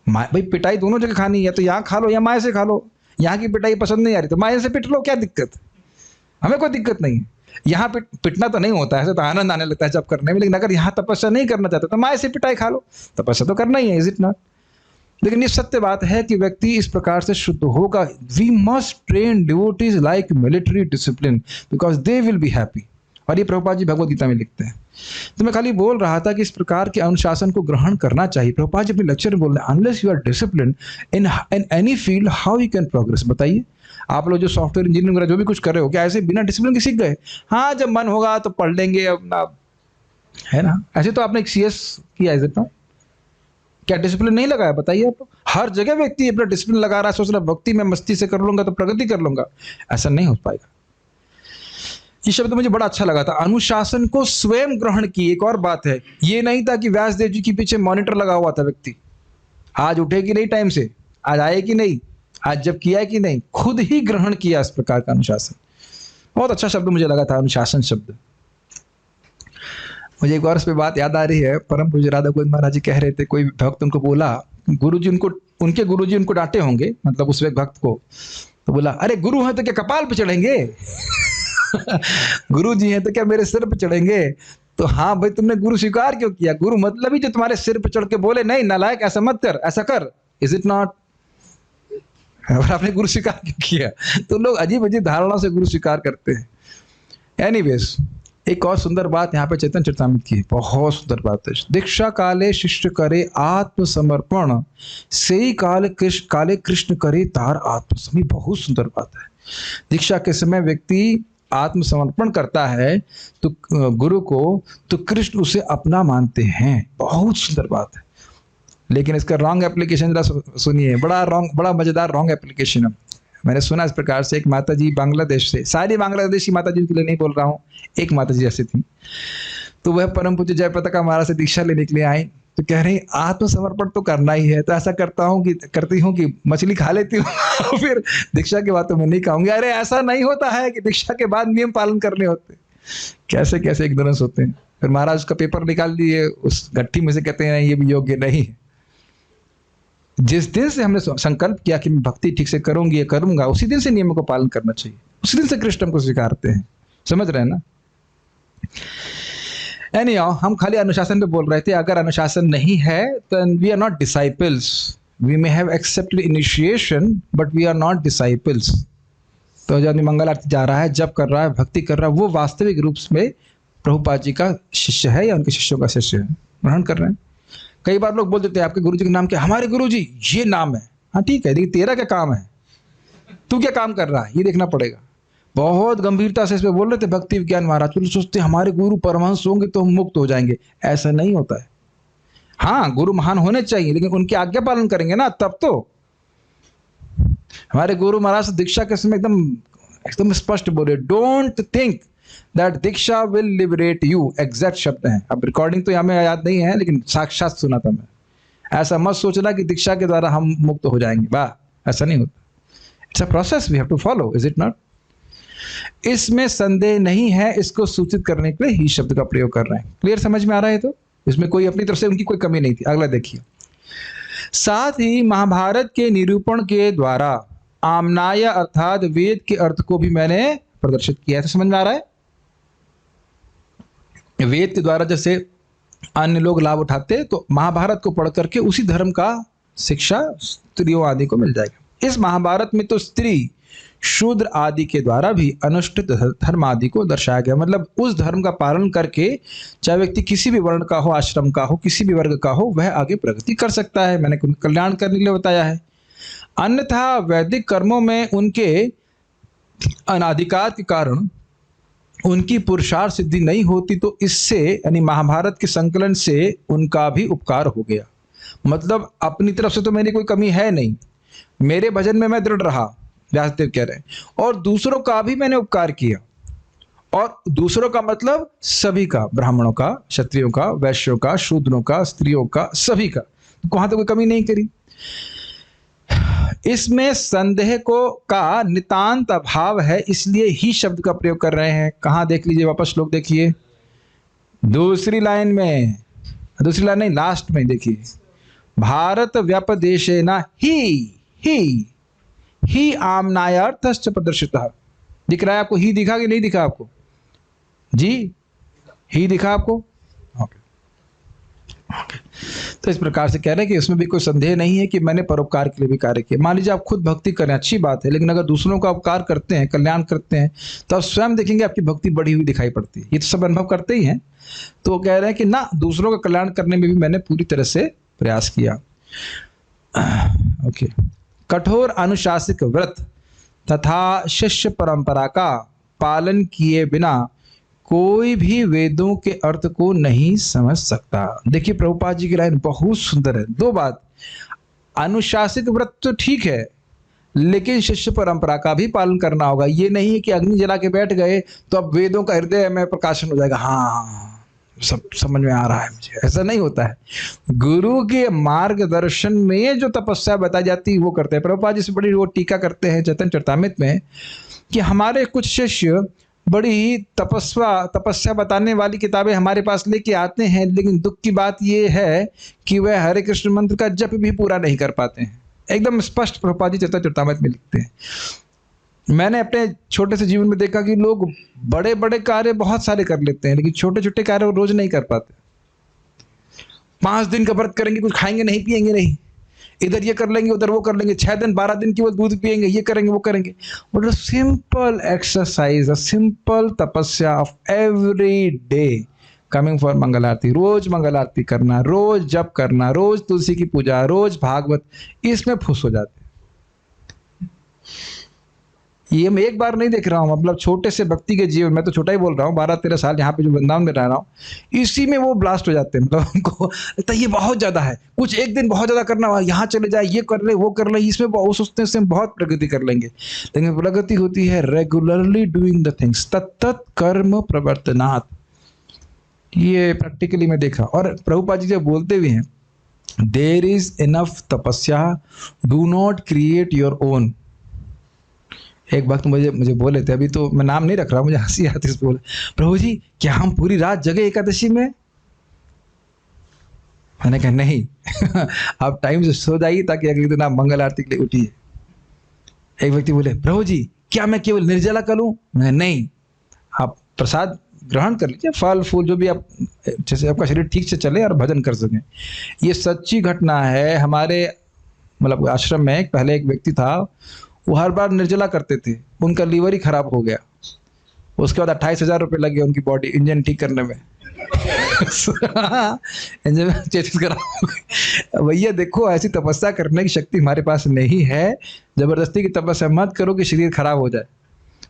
Speaker 1: भाई पिटाई दोनों जगह खानी है, तो यहाँ खा लो या माए से खा लो, यहाँ की पिटाई पसंद नहीं आ रही तो माए से पिट लो, क्या दिक्कत, हमें कोई दिक्कत नहीं है। यहाँ पिटना तो नहीं होता है, तो आनंद आने लगता है जब करने में, लेकिन अगर यहाँ तपस्या नहीं करना चाहते तो माए से पिटाई खा लो, तपस्या तो करना ही है, इज इट नॉट। लेकिन ये सत्य बात है कि व्यक्ति इस प्रकार से शुद्ध होगा। We must train devotees like military discipline because they will be happy, और ये प्रभुपाद जी भगवद गीता में लिखते हैं। तो मैं खाली बोल रहा था कि इस प्रकार के अनुशासन को ग्रहण करना चाहिए। प्रभुपाद जी अपने लेक्चर में बोल रहे हैं, unless you are discipline in any field how you can progress. बताइए आप लोग जो सॉफ्टवेयर इंजीनियरिंग वगैरह जो भी कुछ कर रहे हो, क्या ऐसे बिना डिसिप्लिन के सीख गए? हाँ जब मन होगा तो पढ़ लेंगे अपना, है ना। ऐसे तो आपने एक CS किया है ना, क्या डिसिप्लिन नहीं लगाया? बताइए आप। हर जगह व्यक्ति अपना डिसिप्लिन लगा रहा है, सोच रहा भक्ति में मस्ती से कर लूंगा तो प्रगति कर लूंगा, ऐसा नहीं हो पाएगा। ये शब्द मुझे बड़ा अच्छा लगा था, अनुशासन को स्वयं ग्रहण की। एक और बात है, ये नहीं था कि व्यासदेव जी के पीछे मॉनिटर लगा हुआ था व्यक्ति, आज उठेगी नहीं टाइम से, आज आए कि नहीं, आज जब किया है कि नहीं, खुद ही ग्रहण किया इस प्रकार का अनुशासन। बहुत अच्छा शब्द मुझे लगा था अनुशासन शब्द। मुझे एक और इस पे बात याद आ रही है, परम पूज्य राधा गोविंद महाराज जी कह रहे थे, कोई भक्त उनको बोला, गुरुजी उनके गुरुजी उनको डांटे होंगे, मतलब उस भक्त को, तो बोला अरे गुरु हैं तो क्या कपाल पे चढ़ेंगे गुरु जी हैं तो क्या मेरे सिर पे चढ़ेंगे? तो हाँ भाई, तुमने गुरु स्वीकार क्यों किया? गुरु मतलब ही जो तुम्हारे सिर पे चढ़ के बोले नहीं नालायक ऐसा मत कर, ऐसा कर, इज इट नॉट? और आपने गुरु स्वीकार क्यों किया? तो लोग अजीब अजीब धारणाओं से गुरु स्वीकार करते हैं। एनीवेज, एक और सुंदर बात यहाँ पे चैतन्य चरितामृत की, बहुत सुंदर बात है। दीक्षा काले शिष्य करे आत्मसमर्पण, से काले कृष्ण करे तार आत्मसमी। बहुत सुंदर बात है। दीक्षा के समय व्यक्ति आत्मसमर्पण करता है तो गुरु को, तो कृष्ण उसे अपना मानते हैं। बहुत सुंदर बात है। लेकिन इसका रॉन्ग एप्लीकेशन जरा सुनिए, बड़ा मजेदार रॉन्ग एप्लीकेशन है। मैंने सुना इस प्रकार से, एक माता जी बांग्लादेश से, सारी बांग्लादेशी माता जी के लिए नहीं बोल रहा हूँ, एक माता जी ऐसी थी, तो वह परम पूज्य जयप्रताप महाराज से दीक्षा लेने के लिए आई, तो कह रही आत्मसमर्पण तो करना ही है, तो ऐसा करती हूँ कि मछली खा लेती हूँ फिर दीक्षा की बातों में नहीं खाऊंगी। अरे ऐसा नहीं होता है कि दीक्षा के बाद नियम पालन करने होते। कैसे कैसे इग्नोरेंस होते हैं। फिर महाराज का पेपर निकाल दिए, उस गट्ठी में से कहते हैं ये भी योग्य नहीं है। जिस दिन से हमने संकल्प किया कि मैं भक्ति ठीक से करूंगी या करूंगा, उसी दिन से नियमों का पालन करना चाहिए, उसी दिन से कृष्ण को स्वीकारते हैं। समझ रहे हैं ना? Anyhow, हम खाली अनुशासन पे बोल रहे थे। अगर अनुशासन नहीं है तो we are not disciples. We may have accepted initiation but we are not disciples. तो जब मंगल आरती जा रहा है, जप कर रहा है, भक्ति कर रहा है, वो वास्तविक रूप में प्रभुपाद जी का शिष्य है या उनके शिष्यों का शिष्य है, ग्रहण कर रहे हैं। कई बार लोग बोल देते हैं आपके गुरु जी का नाम क्या? हमारे गुरु जी ये नाम है। हाँ ठीक है, लेकिन तेरा क्या काम है? तू क्या काम कर रहा है, ये देखना पड़ेगा। बहुत गंभीरता से इस पे बोल रहे थे भक्ति विज्ञान महाराज। तो सोचते हमारे गुरु परमहंस होंगे तो हम मुक्त हो जाएंगे। ऐसा नहीं होता है। हाँ, गुरु महान होने चाहिए, लेकिन उनकी आज्ञा पालन करेंगे ना, तब तो। हमारे गुरु महाराज दीक्षा के समय एकदम स्पष्ट बोले, don't think that Diksha will liberate you. Exact शब्द हैं। अब रिकॉर्डिंग तो हमें याद नहीं है, लेकिन साक्षात सुना था मैं। ऐसा मत सोचना कि दीक्षा के द्वारा हम मुक्त हो जाएंगे। वाह, ऐसा नहीं होता। It's a process we have to follow, is it not? इसमें संदेह नहीं है, इसको सूचित करने के लिए ही शब्द का प्रयोग कर रहे हैं। क्लियर, समझ में आ रहा है? तो इसमें कोई अपनी तरफ से उनकी कोई कमी नहीं थी। अगला देखिए। साथ ही महाभारत के निरूपण के द्वारा आमनाय अर्थात वेद के अर्थ को भी मैंने प्रदर्शित किया है। तो समझ में आ रहा है? वेद के द्वारा जैसे अन्य लोग लाभ उठाते, तो महाभारत को पढ़ करके उसी धर्म का शिक्षा स्त्रियों आदि को मिल जाएगा। इस महाभारत में तो स्त्री, शूद्र आदि के द्वारा भी अनुष्ठित धर्म आदि को दर्शाया गया। मतलब उस धर्म का पालन करके चाहे व्यक्ति किसी भी वर्ण का हो, आश्रम का हो, किसी भी वर्ग का हो, वह आगे प्रगति कर सकता है। मैंने कल्याण करने के लिए बताया है। अन्यथा वैदिक कर्मों में उनके अनाधिकार के कारण उनकी पुरुषार्थ सिद्धि नहीं होती, तो इससे यानी महाभारत के संकलन से उनका भी उपकार हो गया। मतलब अपनी तरफ से तो मेरी कोई कमी है नहीं, मेरे भजन में मैं दृढ़ रहा, व्यासदेव कह रहे हैं, और दूसरों का भी मैंने उपकार किया। और दूसरों का मतलब सभी का, ब्राह्मणों का, क्षत्रियों का, वैश्यों का, शूद्रों का, स्त्रियों का, सभी का। वहां तो कोई कमी नहीं करी। इसमें संदेह का नितांत अभाव है, इसलिए ही शब्द का प्रयोग कर रहे हैं। कहां देख लीजिए, वापस श्लोक देखिए, दूसरी लाइन में, दूसरी लाइन नहीं, लास्ट में देखिए। भारत व्यपदेशेन ही आमनायार्थश्च प्रदर्शितः। दिख रहा है आपको? ही दिखा कि नहीं दिखा आपको? जी, ही दिखा आपको? ओके। तो इस प्रकार से कह रहे हैं कि इसमें भी कोई संदेह नहीं है कि मैंने परोपकार के लिए भी कार्य किया। मान लीजिए आप खुद भक्ति करें, अच्छी बात है, लेकिन अगर दूसरों का उपकार करते हैं, कल्याण करते हैं, तो आप स्वयं देखेंगे आपकी भक्ति बढ़ी हुई दिखाई पड़ती है। ये तो सब अनुभव करते ही हैं। तो कह रहे हैं कि ना, दूसरों का कल्याण करने में भी मैंने पूरी तरह से प्रयास किया। ओके। कठोर अनुशासिक व्रत तथा शिष्य परंपरा का पालन किए बिना कोई भी वेदों के अर्थ को नहीं समझ सकता। देखिए प्रभुपाद जी की लाइन बहुत सुंदर है। दो बात, अनुशासिक व्रत तो ठीक है, लेकिन शिष्य परंपरा का भी पालन करना होगा। ये नहीं है कि अग्नि जला के बैठ गए तो अब वेदों का हृदय में प्रकाशन हो जाएगा। हाँ, सब समझ में आ रहा है मुझे। ऐसा नहीं होता है। गुरु के मार्गदर्शन में जो तपस्या बताई जाती है वो करते हैं। प्रभुपाद जी से बड़ी वो टीका करते हैं चैतन्य चरितामृत में कि हमारे कुछ शिष्य बड़ी तपस्या बताने वाली किताबें हमारे पास लेके आते हैं, लेकिन दुख की बात ये है कि वह हरे कृष्ण मंत्र का जप भी पूरा नहीं कर पाते हैं। एकदम स्पष्ट प्रभुपाद जी चैतन्य चरितामृत में लिखते हैं। मैंने अपने छोटे से जीवन में देखा कि लोग बड़े बड़े कार्य बहुत सारे कर लेते हैं, लेकिन छोटे छोटे कार्य वो रोज नहीं कर पाते। 5 दिन का व्रत करेंगे, कुछ खाएंगे नहीं, पिएंगे नहीं, इधर ये कर लेंगे, उधर वो कर लेंगे, 6 दिन 12 दिन केवल दूध पिएंगे, ये करेंगे वो करेंगे। But simple exercise, a simple तपस्या of every day coming for Mangal Aarti, रोज मंगल आरती करना, रोज जप करना, रोज तुलसी की पूजा, रोज भागवत, इसमें खुश हो जाते। ये मैं एक बार नहीं देख रहा हूँ, मतलब छोटे से भक्ति के जीवन, मैं तो छोटा ही बोल रहा हूँ, 12-13 साल यहाँ पे जो वृंदावन में रह रहा हूँ, इसी में वो ब्लास्ट हो जाते हैं। मतलब उनको लगता है ये बहुत ज़्यादा है, कुछ एक दिन बहुत ज़्यादा करना, यहाँ चले जाए, ये कर ले, वो कर ले, इसमें बहुत सोचते हैं इससे हम बहुत प्रगति कर लेंगे। लेकिन प्रगति होती है रेगुलरली डूइंग द थिंग्स, तत्त कर्म प्रवर्तनात्। ये प्रैक्टिकली मैं देखा। और प्रभुपाद जी जब बोलते हुए हैं, देयर इज इनफ तपस्या, do not create your own. एक वक्त मुझे बोले थे, अभी तो मैं नाम नहीं रख रहा, मुझे हंसी आती है, बोले प्रभु जी क्या हम पूरी रात जगे एकादशी में? मैंने कहा नहीं आप टाइम से सो जाइए ताकि अगले दिन आप मंगल आरती के लिए उठिए। एक व्यक्ति बोले प्रभु जी क्या मैं केवल निर्जला करूं? मैं नहीं, आप प्रसाद ग्रहण कर लीजिए, फल फूल जो भी आप, जैसे आपका शरीर ठीक से चले और भजन कर सकें। ये सच्ची घटना है। हमारे मतलब आश्रम में पहले एक व्यक्ति था, वो हर बार निर्जला करते थे, उनका लीवर ही खराब हो गया। उसके बाद 28,000 रुपये लगे उनकी बॉडी इंजन ठीक करने में इंजन चेंज करा। भैया देखो ऐसी तपस्या करने की शक्ति हमारे पास नहीं है। जबरदस्ती की तपस्या मत करो कि शरीर खराब हो जाए,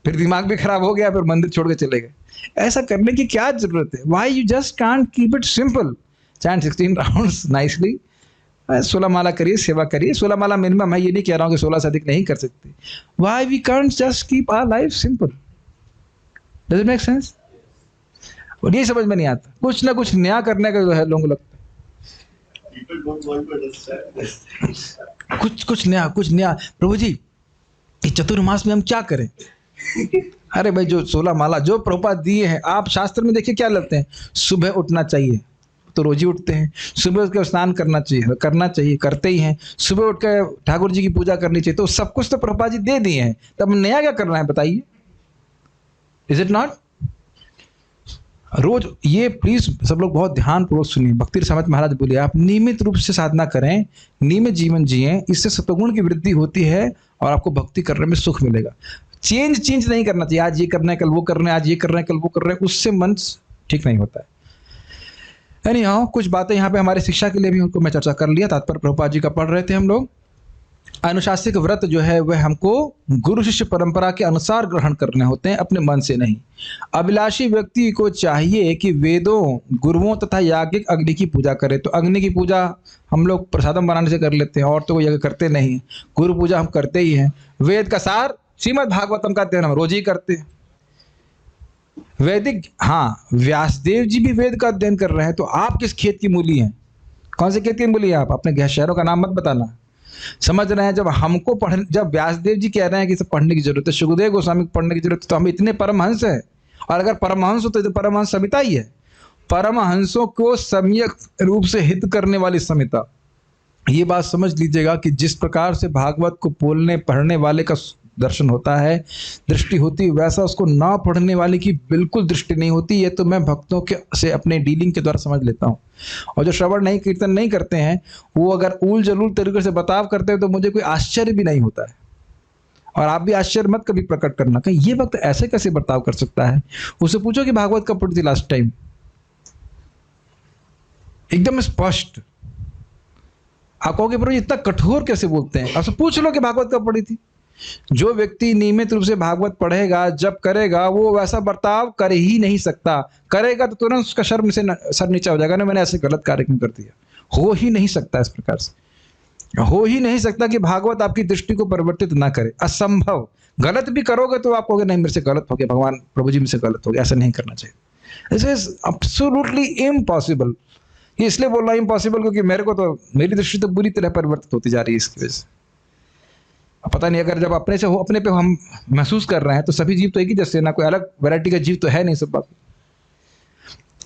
Speaker 1: फिर दिमाग भी खराब हो गया, फिर मंदिर छोड़ के चले गए। ऐसा करने की क्या जरूरत है? Why you just can't keep it simple? Chant 16 rounds nicely, 16 माला करिए, सेवा करिए। 16 माला मिनिमम है, ये नहीं कह रहा हूँ कि 16 से अधिक नहीं कर सकते। Why we can't just keep our life simple? Does it make sense? और ये समझ में नहीं आता, कुछ ना कुछ नया करने का जो है लोगों को लगता है कुछ नया। प्रभु जी ये चतुर्मास में हम क्या करें? अरे भाई जो 16 माला जो प्रभुपाद दिए हैं, आप शास्त्र में देखिए क्या लगते हैं, सुबह उठना चाहिए, तो रोज ही उठते हैं। सुबह उठ के स्नान करना चाहिए, करते ही हैं। सुबह उठ के ठाकुर जी की पूजा करनी चाहिए, तो सब कुछ तो प्रभुपाद जी दे दिए हैं, तब नया क्या करना है बताइए? Is it not? रोज ये प्लीज सब लोग बहुत ध्यान पूर्वक सुनिए। भक्ति रसामृत महाराज बोले आप नियमित रूप से साधना करें, नियमित जीवन जिएं, इससे सत्वगुण की वृद्धि होती है और आपको भक्ति करने में सुख मिलेगा। चेंज नहीं करना चाहिए, आज ये करना है कल वो करना है, आज ये कर रहे हैं कल वो कर रहे हैं, उससे मन ठीक नहीं होता है। एनीहाउ कुछ बातें यहाँ पे हमारे शिक्षा के लिए भी उनको मैं चर्चा कर लिया। तात्पर्य प्रभुपाद जी का पढ़ रहे थे हम लोग। अनुशासिक व्रत जो है वह हमको गुरु शिष्य परंपरा के अनुसार ग्रहण करने होते हैं, अपने मन से नहीं। अभिलाषी व्यक्ति को चाहिए कि वेदों, गुरुओं तथा याज्ञिक अग्नि की पूजा करे। तो अग्नि की पूजा हम लोग प्रसादम बनाने से कर लेते हैं, और तो कोई यज्ञ करते नहीं। गुरु पूजा हम करते ही हैं। वेद का सार श्रीमद् भागवतम का अध्ययन हम रोज ही करते हैं। वैदिक, हाँ व्यासदेव जी भी वेद का अध्ययन कर रहे हैं, तो आप किस खेत की मूली हैं? कौन से खेत की मूली है आप? अपने शहरों का नाम मत बताना। समझ रहे हैं? जब हमको जब व्यासदेव जी कह रहे हैं कि सब पढ़ने की जरूरत है, सुखदेव गोस्वामी को पढ़ने की जरूरत है, तो हम इतने परमहंस हैं। और अगर परमहंस हो तो परमहंस संहिता ही है। परमहंसों को सम्यक रूप से हित करने वाली संहिता। ये बात समझ लीजिएगा कि जिस प्रकार से भागवत को बोलने पढ़ने वाले का दर्शन होता है, दृष्टि होती है, वैसा उसको ना पढ़ने वाले की बिल्कुल दृष्टि नहीं होती। ये तो मैं भक्तों के से अपने डीलिंग के द्वारा समझ लेता हूँ। और जो श्रवण नहीं कीर्तन नहीं करते हैं, वो अगर उल जलूल तरीके से बर्ताव करते हैं तो मुझे कोई आश्चर्य भी नहीं होता है। और आप भी आश्चर्य मत कभी प्रकट करना कि ये वक्त ऐसे कैसे बर्ताव कर सकता है। उससे पूछो कि भागवत कब पढ़ी थी लास्ट टाइम, एकदम स्पष्ट। आप कहोगे प्रभु इतना कठोर कैसे बोलते हैं? आपसे पूछ लो कि भागवत कब पढ़ी थी। जो व्यक्ति नियमित रूप से भागवत पढ़ेगा, जब करेगा, वो वैसा बर्ताव कर ही नहीं सकता। करेगा तो तुरंत उसका शर्म से सर नीचा हो जाएगा, ना मैंने ऐसे गलत कार्य क्यों कर दिया। हो ही नहीं सकता, इस प्रकार से हो ही नहीं सकता कि भागवत आपकी दृष्टि को परिवर्तित ना करे। असंभव। गलत भी करोगे तो आप कहोगे नहीं मेरे से गलत हो गया, भगवान प्रभु जी मुझसे गलत हो गया। ऐसा नहीं करना चाहिए। This is absolutely impossible. ये इसलिए बोल रहा हूं इम्पॉसिबल क्योंकि मेरी दृष्टि तो बुरी तरह परिवर्तित होती जा रही है इसकी वजह से। पता नहीं, अगर जब अपने से हो, अपने पे हम महसूस कर रहे हैं, तो सभी जीव तो एक ही जैसे, ना कोई अलग वैरायटी का जीव तो है नहीं, सब बात।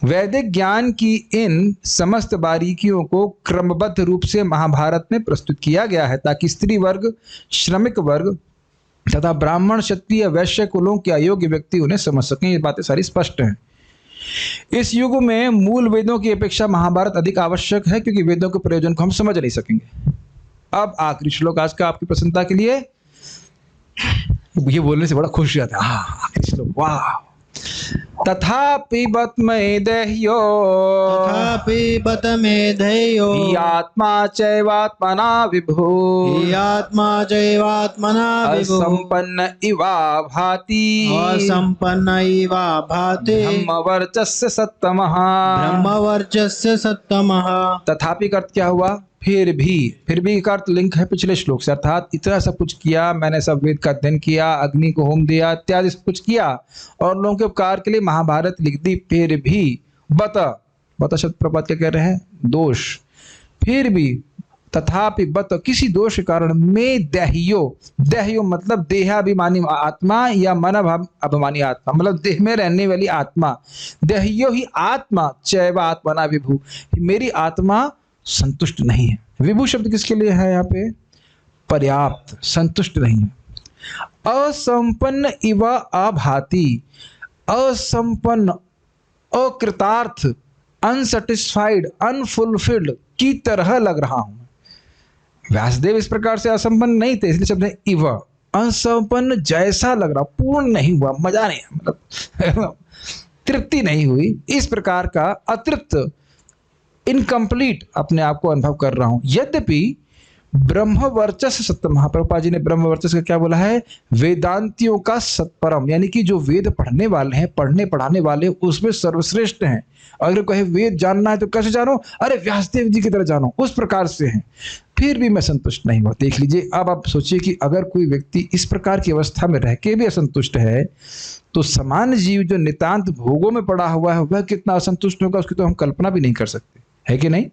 Speaker 1: वैदिक ज्ञान की इन समस्त बारीकियों को क्रमबद्ध रूप से महाभारत में प्रस्तुत किया गया है, ताकि स्त्री वर्ग, श्रमिक वर्ग तथा ब्राह्मण, क्षत्रिय, वैश्य कुलों के अयोग्य व्यक्ति उन्हें समझ सकें। ये बातें सारी स्पष्ट हैं। इस युग में मूल वेदों की अपेक्षा महाभारत अधिक आवश्यक है, क्योंकि वेदों के प्रयोजन को हम समझ नहीं सकेंगे। अब आखिरी श्लोक आज का आपकी प्रसन्नता के लिए, ये बोलने से बड़ा खुश हो जाता है। आखिरी श्लोक, वाह। तथापि बत मेदेह्यो आत्मा चैवात्मना विभो असंपन्न इवा भाति ब्रह्मवर्चस्य सत्तमः। तथापि का अर्थ क्या हुआ? फिर भी का अर्थ लिंक है पिछले श्लोक से, अर्थात इतना सब कुछ किया मैंने, सब वेद का अध्ययन किया, अग्नि को होम दिया, इत्यादि सब कुछ किया और लोगों के उपकार के लिए महाभारत लिख दी। फिर भी बता शब्द प्रपात क्या कह रहे हैं? दोष। फिर भी तथापि बत किसी दोष के कारण में देह्यो मतलब देहाभिमानी आत्मा या मन अभिमानी आत्मा, मतलब देह में रहने वाली आत्मा, देह्यो ही आत्मा चैव आत्मना विभु, मेरी आत्मा संतुष्ट नहीं है। विभु शब्द किसके लिए है यहाँ पे? पर्याप्त, संतुष्ट नहीं है। असंपन्न इव अभाति, असंपन्न, अकृतार्थ, अनसेटिस्फाइड, अनफुलफिल्ड की तरह लग रहा हूं। व्यासदेव इस प्रकार से असंपन्न नहीं थे, इसलिए शब्द है इव, असंपन्न जैसा लग रहा, पूर्ण नहीं हुआ, मजा नहीं, मतलब तृप्ति नहीं हुई, इस प्रकार का अतृप्त, इनकम्प्लीट अपने आप को अनुभव कर रहा हूं। यद्यपि ब्रह्म वर्चस्व सत्य, महाप्रभुपाद जी ने ब्रह्म वर्चस्व का क्या बोला है? वेदांतियों का सत्परम, यानी कि जो वेद पढ़ने वाले हैं, पढ़ने पढ़ाने वाले, उसमें सर्वश्रेष्ठ हैं। अगर कहे वेद जानना है तो कैसे जानो? अरे व्यासदेव जी की तरह जानो, उस प्रकार से हैं। फिर भी मैं संतुष्ट नहीं हुआ। देख लीजिए, अब आप सोचिए कि अगर कोई व्यक्ति इस प्रकार की अवस्था में रह के भी असंतुष्ट है, तो सामान्य जीव जो नितांत भोगों में पड़ा हुआ है, वह कितना असंतुष्ट होगा, उसकी तो हम कल्पना भी नहीं कर सकते, है कि नहीं?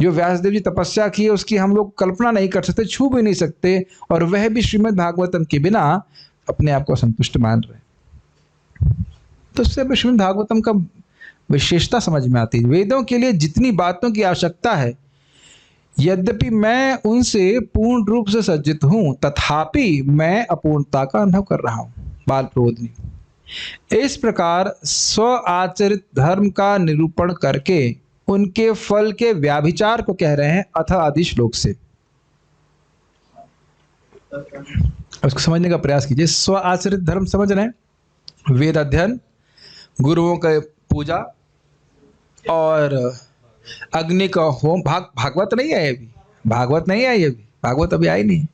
Speaker 1: जो व्यासदेव जी तपस्या की है, उसकी हम लोग कल्पना नहीं कर सकते, छू भी नहीं सकते, और वह भी श्रीमद् भागवतम के बिना अपने आप को असंतुष्ट मान रहे। तो उससे श्रीमद् भागवतम का विशेषता समझ में आती है। वेदों के लिए जितनी बातों की आवश्यकता है, यद्यपि मैं उनसे पूर्ण रूप से सज्जित हूं, तथापि मैं अपूर्णता का अनुभव कर रहा हूं। बाल प्रबोधिनी। इस प्रकार स्व आचरित धर्म का निरूपण करके उनके फल के व्याभिचार को कह रहे हैं अथ आदि श्लोक से। उसको समझने का प्रयास कीजिए। स्व आचरित धर्म समझ रहे हैं? वेद अध्ययन, गुरुओं का पूजा और अग्नि का होम। भागवत नहीं है अभी, भागवत नहीं आई अभी, भागवत अभी आई नहीं।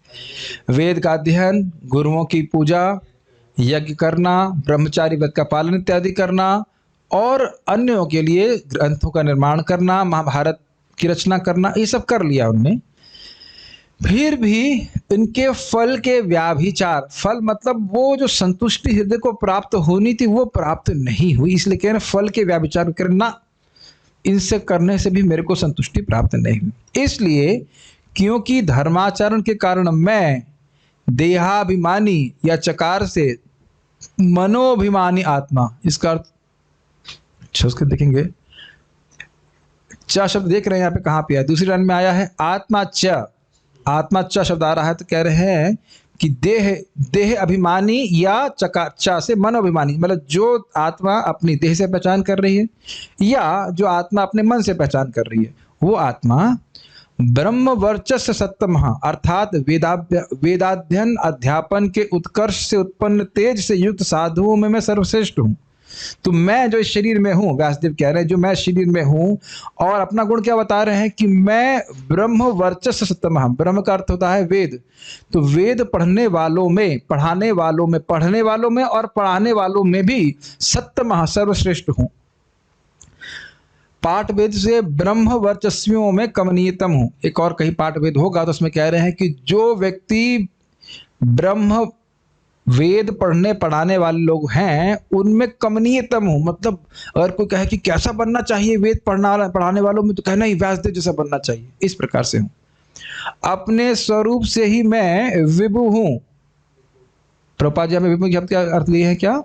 Speaker 1: वेद का अध्ययन, गुरुओं की पूजा, यज्ञ करना, ब्रह्मचारी व्रत का पालन इत्यादि करना, और अन्यों के लिए ग्रंथों का निर्माण करना, महाभारत की रचना करना, ये सब कर लिया उनने। फिर भी इनके फल के व्याभिचार, फल मतलब वो जो संतुष्टि हृदय को प्राप्त होनी थी वो प्राप्त नहीं हुई, इसलिए कह रहे हैं फल के व्याभिचार करना, इनसे करने से भी मेरे को संतुष्टि प्राप्त नहीं हुई। इसलिए क्योंकि धर्माचरण के कारण मैं देहाभिमानी या चकार से मनोभिमानी आत्मा, इसका अर्थ अच्छा उसके देखेंगे, च शब्द देख रहे हैं यहाँ पे, कहाँ पे है? दूसरी लाइन में आया है आत्मा च, आत्मा च शब्द आ रहा है, तो कह रहे हैं कि देह अभिमानी या चका चा से मन अभिमानी, मतलब जो आत्मा अपनी देह से पहचान कर रही है या जो आत्मा अपने मन से पहचान कर रही है, वो आत्मा ब्रह्म वर्चस्व सत्तम अर्थात वेदाध्ययन अध्यापन के उत्कर्ष से उत्पन्न तेज से युक्त साधुओं में मैं सर्वश्रेष्ठ हूँ। तो मैं जो इस शरीर में हूँ, व्यासदेव कह रहे हैं जो मैं शरीर में हूँ, और अपना गुण क्या बता रहे हैं कि मैं ब्रह्म वर्चस्व सत्तम, ब्रह्म का अर्थ होता है वेद, तो वेद पढ़ने वालों में, पढ़ाने वालों में, पढ़ने वालों में और पढ़ाने वालों में भी सत्तम सर्वश्रेष्ठ हूँ। पाठ वेद से ब्रह्म वर्चस्वियों में कमनीयतम हूँ। एक और कहीं पाठ वेद होगा तो उसमें कह रहे हैं कि जो व्यक्ति ब्रह्म वेद पढ़ने पढ़ाने वाले लोग हैं उनमें कमनीयतम हूँ। मतलब अगर कोई कहे कि कैसा बनना चाहिए वेद पढ़ाने वालों में, तो कहना ही व्यासदेव जैसा बनना चाहिए, इस प्रकार से हूँ। अपने स्वरूप से ही मैं विभु हूँ। प्रभुपाद जी में विभु शब्द का अर्थ लिए है क्या?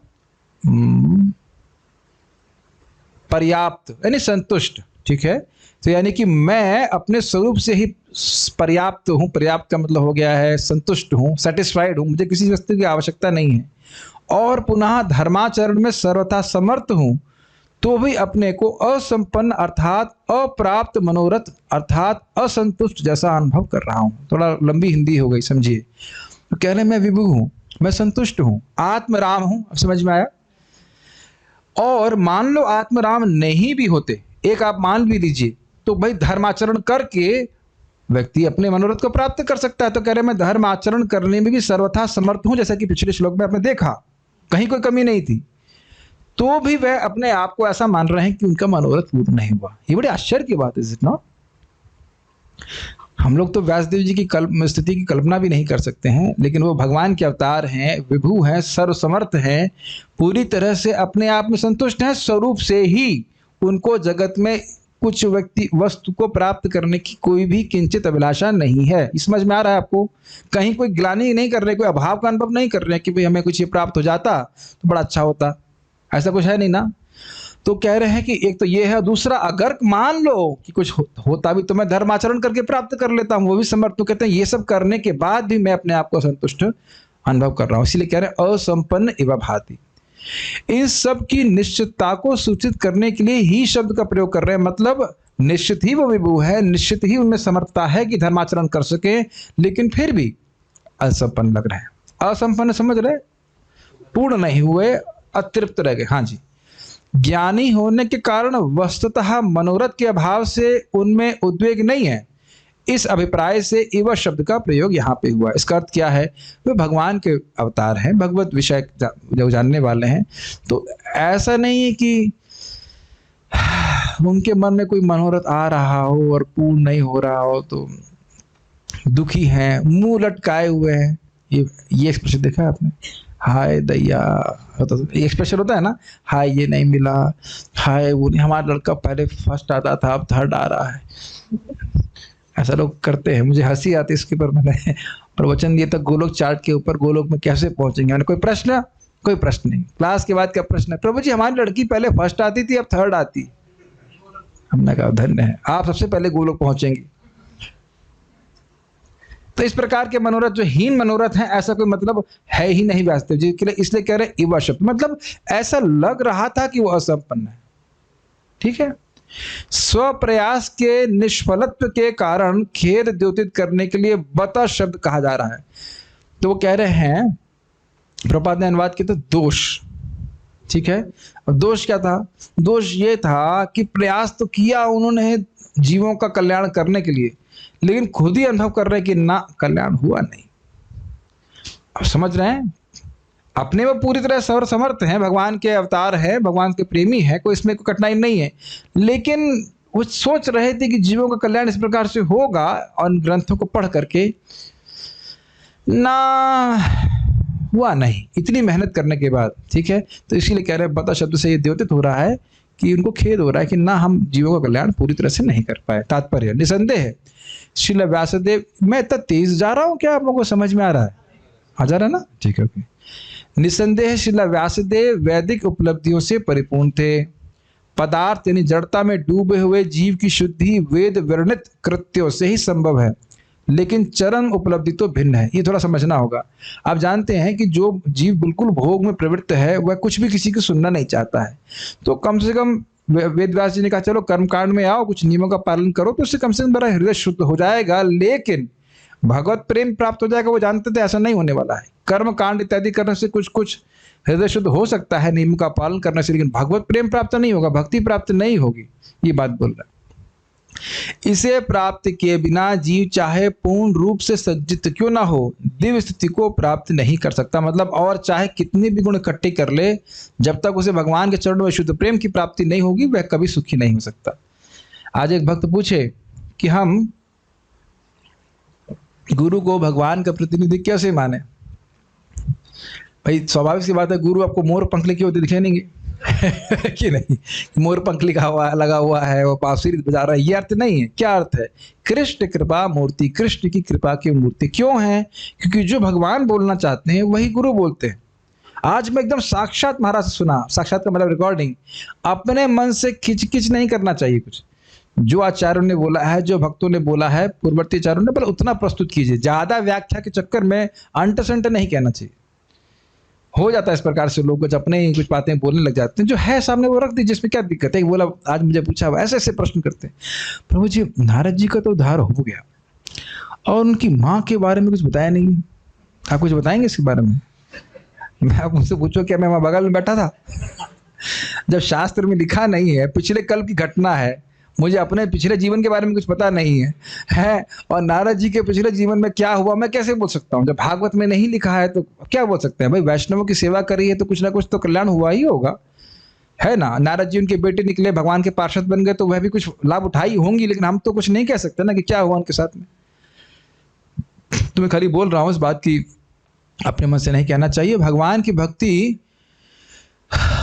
Speaker 1: पर्याप्त यानी संतुष्ट, ठीक है। तो यानी कि मैं अपने स्वरूप से ही पर्याप्त हूँ। पर्याप्त का मतलब हो गया है संतुष्ट हूँ, सेटिस्फाइड हूँ, मुझे किसी वस्तु की आवश्यकता नहीं है। और पुनः धर्माचरण में सर्वथा समर्थ हूँ, तो भी अपने को असंपन्न अर्थात अप्राप्त मनोरथ अर्थात असंतुष्ट जैसा अनुभव कर रहा हूँ। थोड़ा लंबी हिंदी हो गई, समझिए। तो कह रहे मैं विभु हूँ, मैं संतुष्ट हूँ, आत्मराम हूँ। अब समझ में आया? और मान लो आत्मराम नहीं भी होते, एक आप मान भी लीजिए, तो भाई धर्माचरण करके व्यक्ति अपने मनोरथ को प्राप्त कर सकता है। तो कह रहे मैं धर्म आचरण करने में भी सर्वथा समर्थ हूं, जैसा कि पिछले श्लोक में आपने देखा, कहीं कोई कमी नहीं थी, तो भी वह अपने आप को ऐसा मान रहे हैं कि उनका मनोरथ पूर्ण नहीं हुआ। ये बड़ी आश्चर्य की बात है, इज इट नॉट? हम लोग तो व्यासदेव जी की स्थिति की कल्पना भी नहीं कर सकते हैं, लेकिन वो भगवान के अवतार हैं, विभु हैं, सर्वसमर्थ हैं, पूरी तरह से अपने आप में संतुष्ट हैं। स्वरूप से ही उनको जगत में कुछ व्यक्ति वस्तु को प्राप्त करने की कोई भी किंचित अभिलाषा नहीं है। इस समझ में आ रहा है आपको? कहीं कोई ग्लानि नहीं कर रहे, कोई अभाव का अनुभव नहीं कर रहे कि भाई हमें कुछ ये प्राप्त हो जाता तो बड़ा अच्छा होता, ऐसा कुछ है नहीं ना। तो कह रहे हैं कि एक तो ये है, दूसरा अगर मान लो कि कुछ होता भी तो मैं धर्म आचरण करके प्राप्त कर लेता हूँ, वो भी समर्थ। तो कहते हैं ये सब करने के बाद भी मैं अपने आप को संतुष्ट अनुभव कर रहा हूँ, इसीलिए कह रहे हैं असंपन्न इव भाति। इस सब की निश्चितता को सूचित करने के लिए ही शब्द का प्रयोग कर रहे हैं। मतलब निश्चित ही वो विभु है, निश्चित ही उनमें समर्थता है कि धर्माचरण कर सके, लेकिन फिर भी असंपन्न लग रहे हैं। असंपन्न समझ रहे, पूर्ण नहीं हुए, अतृप्त रह गए। हाँ जी, ज्ञानी होने के कारण वस्तुतः मनोरथ के अभाव से उनमें उद्वेग नहीं है, इस अभिप्राय से इव शब्द का प्रयोग यहाँ पे हुआ। इसका अर्थ क्या है? वे भगवान के अवतार हैं, भगवत विषय जो जानने वाले हैं। तो ऐसा नहीं है कि उनके मन में कोई मनोरथ आ रहा हो और पूर्ण नहीं हो रहा हो तो दुखी हैं, मुंह लटकाए हुए हैं। ये एक्सप्रेशन देखा है आपने? हाय दैया, ये एक्सप्रेशन होता है ना, हाय ये नहीं मिला, हाय वो नहीं, हमारा लड़का पहले फर्स्ट आता था अब थर्ड आ रहा है। ऐसा लोग करते हैं, मुझे हंसी आती है इसके ऊपर। मैंने प्रवचन दिया था गोलोक चार्ट के ऊपर, गोलोक में कैसे पहुंचेंगे। मैंने कोई प्रश्न? कोई प्रश्न नहीं। क्लास के बाद क्या प्रश्न है? प्रभु जी हमारी लड़की पहले फर्स्ट आती थी अब थर्ड आती। हमने कहा धन्य है, आप सबसे पहले गोलोक पहुंचेंगे। तो इस प्रकार के मनोरथ जो हीन मनोरथ हैं, ऐसा कोई मतलब है ही नहीं वास्तव जी के लिए, इसलिए कह रहे इव शब्द। मतलब ऐसा लग रहा था कि वो असंपन्न है। ठीक है, स्वप्रयास के निष्फलत्व के कारण खेद द्योतित करने के लिए बता शब्द कहा जा रहा है। तो वो कह रहे हैं, प्रभुपाद ने अनुवाद किया तो दोष। ठीक है, और दोष क्या था? दोष ये था कि प्रयास तो किया उन्होंने जीवों का कल्याण करने के लिए, लेकिन खुद ही अनुभव कर रहे हैं कि ना कल्याण हुआ नहीं। अब समझ रहे हैं, अपने वो पूरी तरह सर्वसमर्थ हैं, भगवान के अवतार हैं, भगवान के प्रेमी हैं, कोई इसमें कोई कठिनाई नहीं है, लेकिन वो सोच रहे थे कि जीवों का कल्याण इस प्रकार से होगा, और ग्रंथों को पढ़ करके ना हुआ नहीं, इतनी मेहनत करने के बाद। ठीक है, तो इसीलिए कह रहे हैं बता शब्द से ये द्योतित हो रहा है कि उनको खेद हो रहा है कि ना हम जीवों का कल्याण पूरी तरह से नहीं कर पाए। तात्पर्य निसंदेह है श्रील व्यासदेव, मैं इतना तेज जा रहा हूँ क्या आप लोगों को समझ में आ रहा है? आ जा रहा है ना? ठीक है, ओके। निसंदेह श्रील व्यासदेव वैदिक उपलब्धियों से परिपूर्ण थे। पदार्थ यानी जड़ता में डूबे हुए जीव की शुद्धि वेद वर्णित कृत्यों से ही संभव है, लेकिन चरम उपलब्धि तो भिन्न है। ये थोड़ा समझना होगा। आप जानते हैं कि जो जीव बिल्कुल भोग में प्रवृत्त है वह कुछ भी किसी की सुनना नहीं चाहता है। तो कम से कम वेद व्यास जी ने कहा चलो कर्मकांड में आओ, कुछ नियमों का पालन करो, तो उससे कम से कम बड़ा हृदय शुद्ध हो जाएगा, लेकिन भगवत प्रेम प्राप्त हो जाएगा। वो जानते थे ऐसा नहीं होने वाला है। कर्म कांड इत्यादि करने से कुछ कुछ हृदय शुद्ध हो सकता है नियम का पालन करने से, लेकिन भगवत प्रेम प्राप्त नहीं होगा, भक्ति प्राप्त नहीं होगी। ये बात बोल रहा है। इसे प्राप्त किए बिना जीव चाहे पूर्ण रूप से सज्जित क्यों ना हो, दिव्य स्थिति को प्राप्त नहीं कर सकता। मतलब और चाहे कितने भी गुण इकट्ठे कर ले, जब तक उसे भगवान के चरणों में शुद्ध प्रेम की प्राप्ति नहीं होगी वह कभी सुखी नहीं हो सकता। आज एक भक्त पूछे कि हम गुरु को भगवान का प्रतिनिधि कैसे माने? भाई स्वाभाविक सी बात है, गुरु आपको मोर पंख लिखे होते दिखे नहीं कि नहीं? मोर पंख लिखा हुआ लगा हुआ है, वो बांसुरी बजा रहा है, ये अर्थ नहीं है। क्या अर्थ है? कृष्ण कृपा मूर्ति, कृष्ण की कृपा की मूर्ति। क्यों है? क्योंकि जो भगवान बोलना चाहते हैं वही गुरु बोलते हैं। आज मैं एकदम साक्षात महाराज से सुना, साक्षात का मतलब रिकॉर्डिंग। अपने मन से खिचखिच नहीं करना चाहिए कुछ। जो आचार्यों ने बोला है, जो भक्तों ने बोला है, पूर्ववर्ती आचार्यों ने, पर उतना प्रस्तुत कीजिए। ज्यादा व्याख्या के चक्कर में अंट संट नहीं कहना चाहिए। हो जाता है इस प्रकार से, लोग कुछ अपने ही कुछ बातें बोलने लग जाते हैं, जो है सामने वो रख दी, जिसमें क्या दिक्कत है। बोला आज मुझे पूछा, ऐसे ऐसे प्रश्न करते हैं। प्रभु जी नारद जी का तो उद्धार हो गया और उनकी माँ के बारे में कुछ बताया नहीं है, आप कुछ बताएंगे इसके बारे में? मैं आप मुझसे पूछो क्या मैं वहाँ बगल में बैठा था? जब शास्त्र में लिखा नहीं है, पिछले कल की घटना है, मुझे अपने पिछले जीवन के बारे में कुछ पता नहीं है, और नारद जी के पिछले जीवन में क्या हुआ मैं कैसे बोल सकता हूँ? जब भागवत में नहीं लिखा है तो क्या बोल सकते हैं? भाई वैष्णवों की सेवा करी है तो कुछ ना कुछ तो कल्याण हुआ ही होगा, है ना? नारद जी उनके बेटे निकले, भगवान के पार्षद बन गए, तो वह भी कुछ लाभ उठाई होंगी, लेकिन हम तो कुछ नहीं कह सकते ना कि क्या हुआ उनके साथ में। तो मैं खाली बोल रहा हूँ इस बात की, अपने मन से नहीं कहना चाहिए। भगवान की भक्ति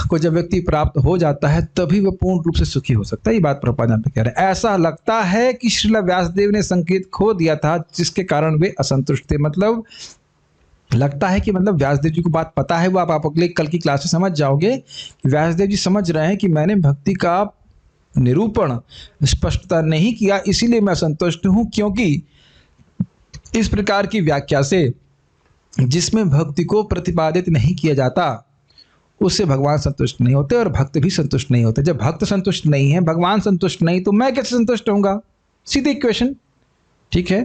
Speaker 1: को जब व्यक्ति प्राप्त हो जाता है तभी वह पूर्ण रूप से सुखी हो सकता है। ये बात प्रभुपाद यहाँ पे कह रहे हैं। ऐसा लगता है कि श्रील व्यासदेव ने संकेत खो दिया था जिसके कारण वे असंतुष्ट थे। मतलब लगता है कि मतलब व्यासदेव जी को बात पता है, वो आप अगले कल की क्लास में समझ जाओगे कि व्यासदेव जी समझ रहे हैं कि मैंने भक्ति का निरूपण स्पष्टता नहीं किया, इसीलिए मैं असंतुष्ट हूं, क्योंकि इस प्रकार की व्याख्या से जिसमें भक्ति को प्रतिपादित नहीं किया जाता उससे भगवान संतुष्ट नहीं होते और भक्त भी संतुष्ट नहीं होते। जब भक्त संतुष्ट नहीं है, भगवान संतुष्ट नहीं, तो मैं कैसे संतुष्ट होऊंगा? सीधी इक्वेशन। ठीक है,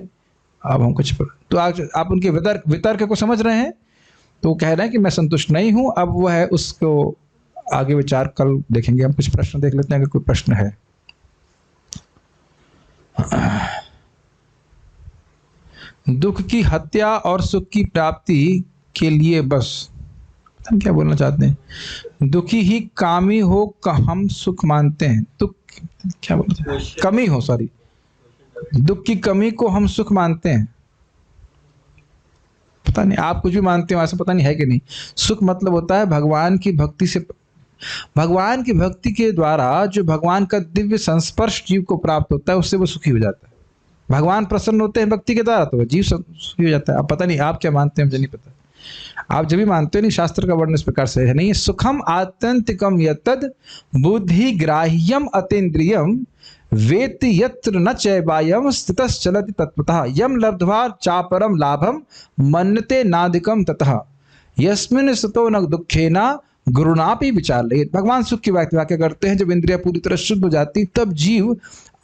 Speaker 1: अब हम कुछ तो आज आप उनके वितर्क को समझ रहे हैं। तो वो कह रहे हैं कि मैं संतुष्ट नहीं हूं। अब वो है उसको आगे विचार कल देखेंगे। हम कुछ प्रश्न देख लेते हैं अगर कोई प्रश्न है। दुख की हत्या और सुख की प्राप्ति के लिए बस हम क्या बोलना चाहते हैं? दुखी ही कामी हो हम सुख मानते हैं। दुख क्या बोलना चाहते हैं? कमी हो, सॉरी, दुख की कमी को हम सुख मानते हैं। पता नहीं आप कुछ भी मानते हो ऐसा, पता नहीं है कि नहीं। सुख मतलब होता है भगवान की भक्ति से, भगवान की भक्ति के द्वारा जो भगवान का दिव्य संस्पर्श जीव को प्राप्त होता है उससे वो सुखी हो जाता है। भगवान प्रसन्न होते हैं भक्ति के द्वारा तो वह जीव सुखी हो जाता है। अब पता नहीं आप क्या मानते हैं, मुझे नहीं पता। आप जब भी मानते हो नहीं, शास्त्र का वर्णन इस प्रकार से है नहीं। सुखम आत्यंतिकम यतद बुद्धि ग्राह्यम अतीन्द्रियम वेति यत्र न चैवायम स्थितश्चलति तत्वतः यम लब्ध्वा चापरम लाभम मन्यते नाधिकम ततः यस्मिन् स्थितो न दुखेना गुरुनापि विचारयेत्। भगवान सुख की व्याख्या करते हैं। जब इंद्रिया पूरी तरह शुद्ध हो जाती तब जीव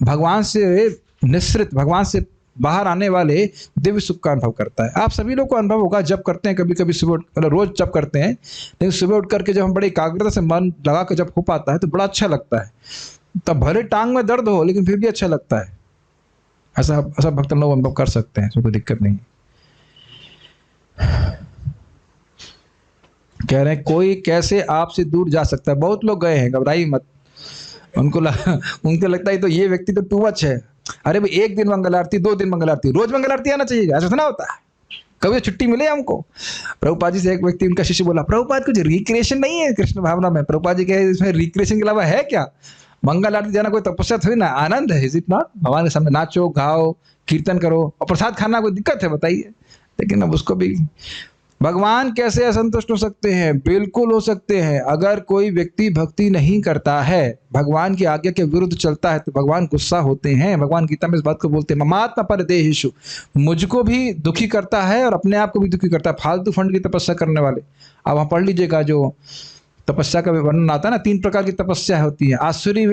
Speaker 1: भगवान से निश्रित, भगवान से बाहर आने वाले दिव्य सुख का अनुभव करता है। आप सभी लोग को अनुभव होगा जब करते हैं, कभी कभी सुबह, मतलब रोज जब करते हैं, लेकिन सुबह उठ करके जब हम बड़ी एकाग्रता से मन लगा कर जब हो पाता है तो बड़ा अच्छा लगता है। तब भले टांग में दर्द हो लेकिन फिर भी अच्छा लगता है। ऐसा भक्त लोग अनुभव कर सकते हैं, कोई दिक्कत नहीं। कह रहे हैं कोई कैसे आपसे दूर जा सकता है? बहुत लोग गए हैं, घबराइए मत। उनको लगता है तो ये व्यक्ति तो टू मच है। अरे भाई, एक दिन मंगल आरती, 2 दिन मंगल आरती, रोज मंगल आरती आना चाहिए, ऐसा ना होता है। कभी छुट्टी मिले हमको। प्रभुपाद जी से एक व्यक्ति, उनका शिष्य बोला, प्रभुपाद कुछ रिक्रिएशन नहीं है कृष्ण भावना में? प्रभुपाद जी कहे इसमें रिक्रिएशन के अलावा है क्या? मंगल आरती जाना कोई तपस्या थोड़ी ना, आनंद है। Is it not? भगवान के सामने नाचो, गाओ, कीर्तन करो और प्रसाद खाना कोई दिक्कत है बताइए? लेकिन अब उसको भी भगवान कैसे असंतुष्ट हो सकते हैं? बिल्कुल हो सकते हैं। अगर कोई व्यक्ति भक्ति नहीं करता है, भगवान की आज्ञा के विरुद्ध चलता है तो भगवान गुस्सा होते हैं। भगवान गीता में इस बात को बोलते हैं, ममात्मा परदेहिषु, मुझको भी दुखी करता है और अपने आप को भी दुखी करता है। फालतू फंड की तपस्या करने वाले, आप वहां पढ़ लीजिएगा जो तपस्या का वर्णन आता है ना, 3 प्रकार की तपस्या होती है आसुरी,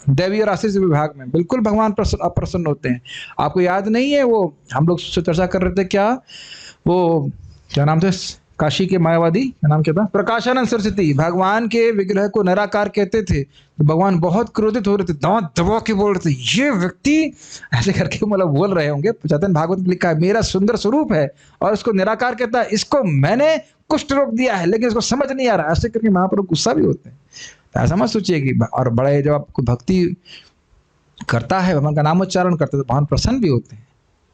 Speaker 1: देवी और आशीष विभाग में। बिल्कुल भगवान अप्रसन्न होते हैं। आपको याद नहीं है वो हम लोग चर्चा कर रहे थे, क्या वो क्या नाम थे काशी के मायावादी, क्या नाम क्या था, प्रकाशानंद सरस्वती, भगवान के विग्रह को निराकार कहते थे। तो भगवान बहुत क्रोधित हो रहे थे, दांत दबा के बोल रहे थे, ये व्यक्ति ऐसे करके मतलब बोल रहे होंगे। चैतन्य भागवत में लिखा है, मेरा सुंदर स्वरूप है और इसको निराकार कहता है, इसको मैंने कुष्ठ रोग दिया है लेकिन इसको समझ नहीं आ रहा। ऐसे करके महाप्रभु गुस्सा भी होते हैं। तो ऐसा मत सोचिए कि, और बड़े जब आपको भक्ति करता है, भगवान का नामोच्चारण करते हैं तो भगवान प्रसन्न भी होते हैं।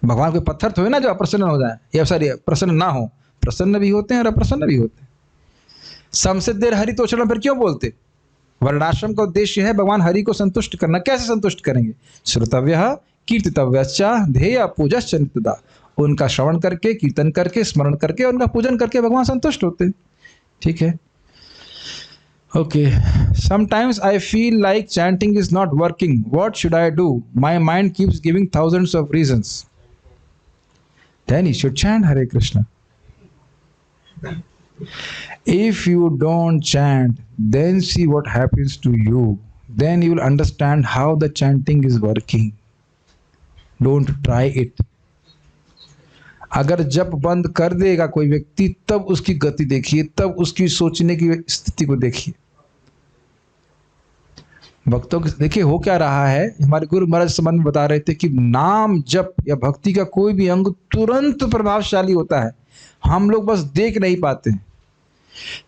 Speaker 1: भगवान कोई पत्थर थोड़े ना जो अप्रसन्न हो जाए, या सॉरी प्रसन्न ना हो, प्रसन्न भी होते हैं और अप्रसन्न भी होते हैं। समसिद्धेर हरि तोषणम फिर क्यों बोलते? वर्णाश्रम का उद्देश्य है भगवान हरि को संतुष्ट करना। कैसे संतुष्ट करेंगे? श्रुतव्य कीर्तितव्यश्च ध्येय पूजश्च नित्यदा। उनका श्रवण करके, कीर्तन करके, स्मरण करके, उनका पूजन करके भगवान संतुष्ट होते हैं। ठीक है, okay. Sometimes I feel like chanting is not working, what should I do? My mind keeps giving thousands of reasons. Then you should chant Hare Krishna. If you don't chant, then see what happens to you. Then you will understand how the chanting is working. Don't try it. अगर जब बंद कर देगा कोई व्यक्ति, तब उसकी गति देखिए, तब उसकी सोचने की स्थिति को देखिए। भक्तों के देखिए हो क्या रहा है। हमारे गुरु महाराज संबंध में बता रहे थे कि नाम जप या भक्ति का कोई भी अंग तुरंत प्रभावशाली होता है, हम लोग बस देख नहीं पाते हैं।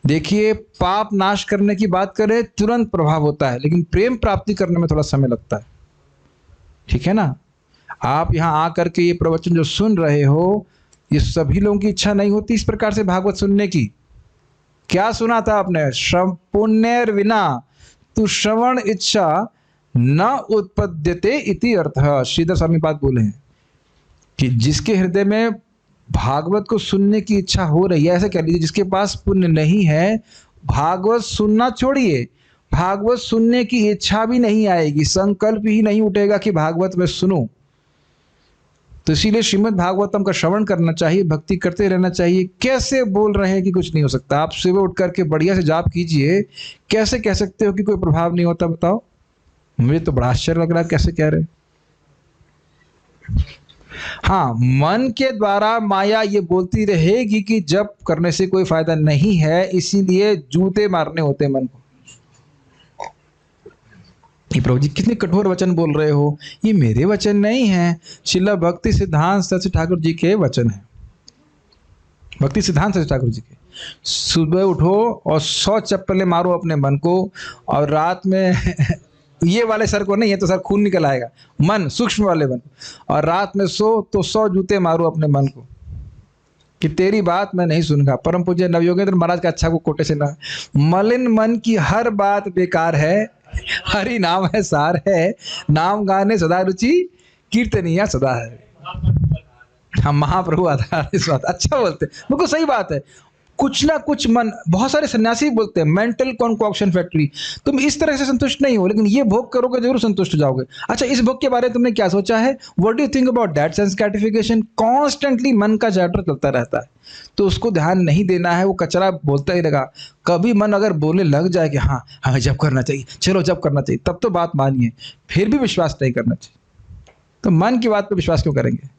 Speaker 1: देखिए, पाप नाश करने की बात करें तुरंत प्रभाव होता है, लेकिन प्रेम प्राप्ति करने में थोड़ा समय लगता है। ठीक है ना? आप यहाँ आकर के ये प्रवचन जो सुन रहे हो, ये सभी लोगों की इच्छा नहीं होती इस प्रकार से भागवत सुनने की। क्या सुना था आपने? पुण्यर विना तू श्रवण इच्छा न उत्पद्यते इति अर्थः। श्रीधर स्वामी बात बोले हैं कि जिसके हृदय में भागवत को सुनने की इच्छा हो रही है, ऐसे कह लीजिए जिसके पास पुण्य नहीं है, भागवत सुनना छोड़िए, भागवत सुनने की इच्छा भी नहीं आएगी, संकल्प ही नहीं उठेगा कि भागवत में सुनूं। तो इसीलिए श्रीमद् भागवतम का श्रवण करना चाहिए, भक्ति करते रहना चाहिए। कैसे बोल रहे हैं कि कुछ नहीं हो सकता? आप सुबह उठ करके बढ़िया से जाप कीजिए, कैसे कह सकते हो कि कोई प्रभाव नहीं होता? बताओ, मुझे तो बड़ा आश्चर्य लग रहा है कैसे कह रहे। हाँ, मन के द्वारा माया ये बोलती रहेगी कि जप करने से कोई फायदा नहीं है, इसीलिए जूते मारने होते मन को। ये प्रभु जी कितने कठोर वचन बोल रहे हो, ये मेरे वचन नहीं है, श्रील भक्ति सिद्धांत सरस्वती ठाकुर जी के वचन है। भक्ति सिद्धांत सरस्वती ठाकुर जी के। सुबह उठो और 100 चप्पलें मारो अपने मन को, और रात में ये वाले सर को नहीं है तो सर खून निकल आएगा, मन सूक्ष्म वाले मन, और रात में सो तो 100 जूते मारो अपने मन को कि तेरी बात मैं नहीं सुनूंगा। परम पूज्य नवयोगेंद्र महाराज का अच्छा को कोटे से ना, मलिन मन की हर बात बेकार है, हरि नाम है सार है, नाम गाने सदा रुचि, कीर्तनिया सदा है। हम महाप्रभु आधार इस बात अच्छा बोलते हैं, बिल्कुल सही बात है। कुछ ना कुछ मन, बहुत सारे सन्यासी बोलते हैं मेंटल कॉन्कॉक्शन फैक्ट्री, तुम इस तरह से संतुष्ट नहीं हो, लेकिन ये भोग करोगे जरूर संतुष्ट हो जाओगे। अच्छा, इस भोग के बारे में तुमने क्या सोचा है? What do you think about that sense gratification? Constantly मन का चैटर चलता रहता है, तो उसको ध्यान नहीं देना है, वो कचरा बोलता ही रहेगा। कभी मन अगर बोलने लग जाए कि हाँ हमें जब करना चाहिए, चलो जब करना चाहिए, तब तो बात मानिए, फिर भी विश्वास नहीं करना चाहिए। तो मन की बात पर विश्वास क्यों करेंगे?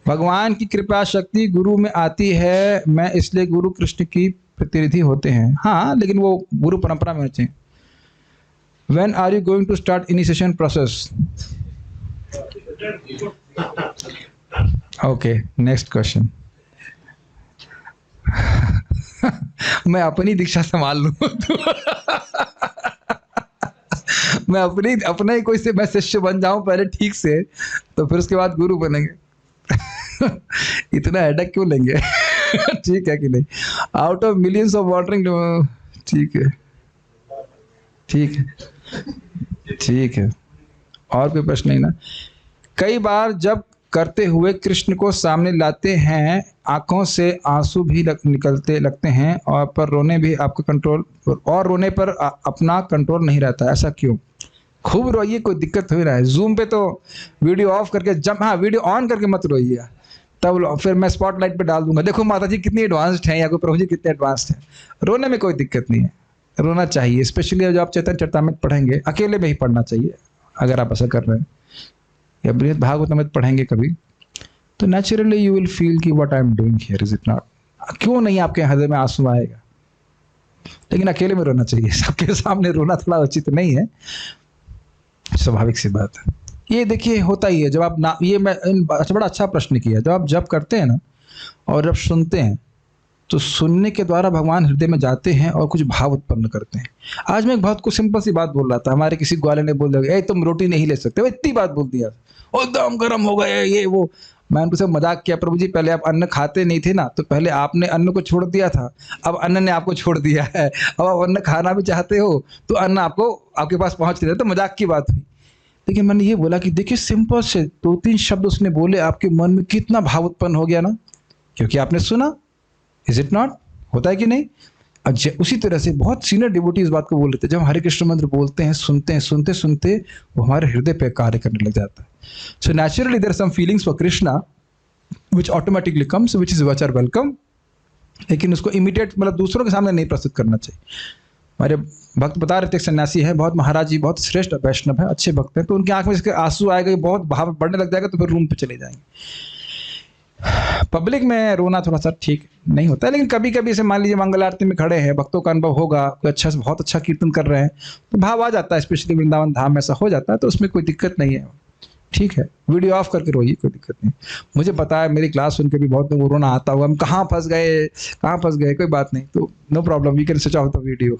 Speaker 1: भगवान की कृपा शक्ति गुरु में आती है, मैं इसलिए गुरु कृष्ण की प्रतिनिधि होते हैं। हाँ, लेकिन वो गुरु परंपरा में होते हैं। When are you going to start initiation process? Okay, next question. मैं अपनी दीक्षा संभाल लूं मैं अपने ही कोई से मैं शिष्य बन जाऊं पहले ठीक से, तो फिर उसके बाद गुरु बनेंगे। इतना हेडेक क्यों लेंगे? ठीक है कि नहीं? Out of millions of watering, ठीक है ठीक है ठीक है। और कोई प्रश्न नहीं ना? कई बार जब करते हुए कृष्ण को सामने लाते हैं, आंखों से आंसू भी निकलते लगते हैं, और पर रोने भी आपका कंट्रोल, और रोने पर अपना कंट्रोल नहीं रहता, ऐसा क्यों? खूब रोइए, कोई दिक्कत हो रहा है। जूम पे तो वीडियो ऑफ करके हाँ वीडियो ऑन करके मत रोइए, तब फिर मैं स्पॉटलाइट पे डाल दूंगा, देखो माता जी कितनी एडवांस्ड हैं या कोई प्रभु जी कितने एडवांस्ड हैं। रोने में कोई दिक्कत नहीं है, रोना चाहिए। स्पेशली जब आप चैतन्य चरितामृत पढ़ेंगे, अकेले में ही पढ़ना चाहिए अगर आप ऐसा कर रहे हैं, या बृहद भागवतमृत पढ़ेंगे कभी, तो नेचुरली यू विल फील कि what I am doing here, is it not? क्यों नहीं आपके हृदय में आंसू आएगा? लेकिन अकेले में रोना चाहिए, सबके सामने रोना थोड़ा उचित नहीं है, स्वाभाविक सी बात है। ये देखिए होता ही है जब आप ना, ये मैं बड़ा अच्छा प्रश्न किया, जब आप जब करते हैं ना और जब सुनते हैं, तो सुनने के द्वारा भगवान हृदय में जाते हैं और कुछ भाव उत्पन्न करते हैं। आज मैं एक बहुत कुछ सिंपल सी बात बोल रहा था, हमारे किसी ग्वाले ने बोल दिया, तुम रोटी नहीं ले सकते, वो इतनी बात बोल दिया, एकदम गर्म हो गए ये वो। मैं उनसे मजाक किया, प्रभु जी पहले आप अन्न खाते नहीं थे ना, तो पहले आपने अन्न को छोड़ दिया था, अब अन्न ने आपको छोड़ दिया है, अब आप अन्न खाना भी चाहते हो तो अन्न आपको आपके पास पहुंच नहीं रहा। तो मजाक की बात हुई, लेकिन मैंने ये बोला कि देखिए सिंपल से 2-3 शब्द उसने बोले, आपके मन में कितना भाव उत्पन्न हो गया ना, क्योंकि आपने सुना। Is it not? होता है कि नहीं? अच्छा, उसी तरह से बहुत सीनियर डिवोटी इस बात को बोल रहे थे, जब हरे कृष्ण मंत्र बोलते हैं, सुनते हैं, सुनते सुनते वो हमारे हृदय पे कार्य करने लग जाता है। So naturally there are some feelings for Krishna which automatically comes, which is which are welcome, लेकिन उसको इमीडिएट मतलब दूसरों के सामने नहीं प्रस्तुत करना चाहिए। हमारे भक्त बता रहे थे, सन्यासी है बहुत, महाराज जी बहुत श्रेष्ठ वैष्णव है, अच्छे भक्त हैं, तो उनकी आंख में इसके आंसू आएगा, बहुत भाव बढ़ने लग जाएगा, तो फिर रूम पे चले जाएंगे। पब्लिक में रोना थोड़ा सा ठीक नहीं होता है, लेकिन कभी कभी से मान लीजिए मंगल आरती में खड़े हैं, भक्तों का अनुभव होगा, कोई अच्छा से बहुत अच्छा कीर्तन कर रहे हैं, तो भाव आ जाता है, स्पेशली वृंदावन धाम में ऐसा हो जाता है, तो उसमें कोई दिक्कत नहीं है, ठीक है। वीडियो ऑफ करके रोइए, कोई दिक्कत नहीं। मुझे पता है, मेरी क्लास सुन के भी बहुत लोग रोना आता हुआ, हम कहाँ फंस गए, कोई बात नहीं, तो no problem, we can switch off the video.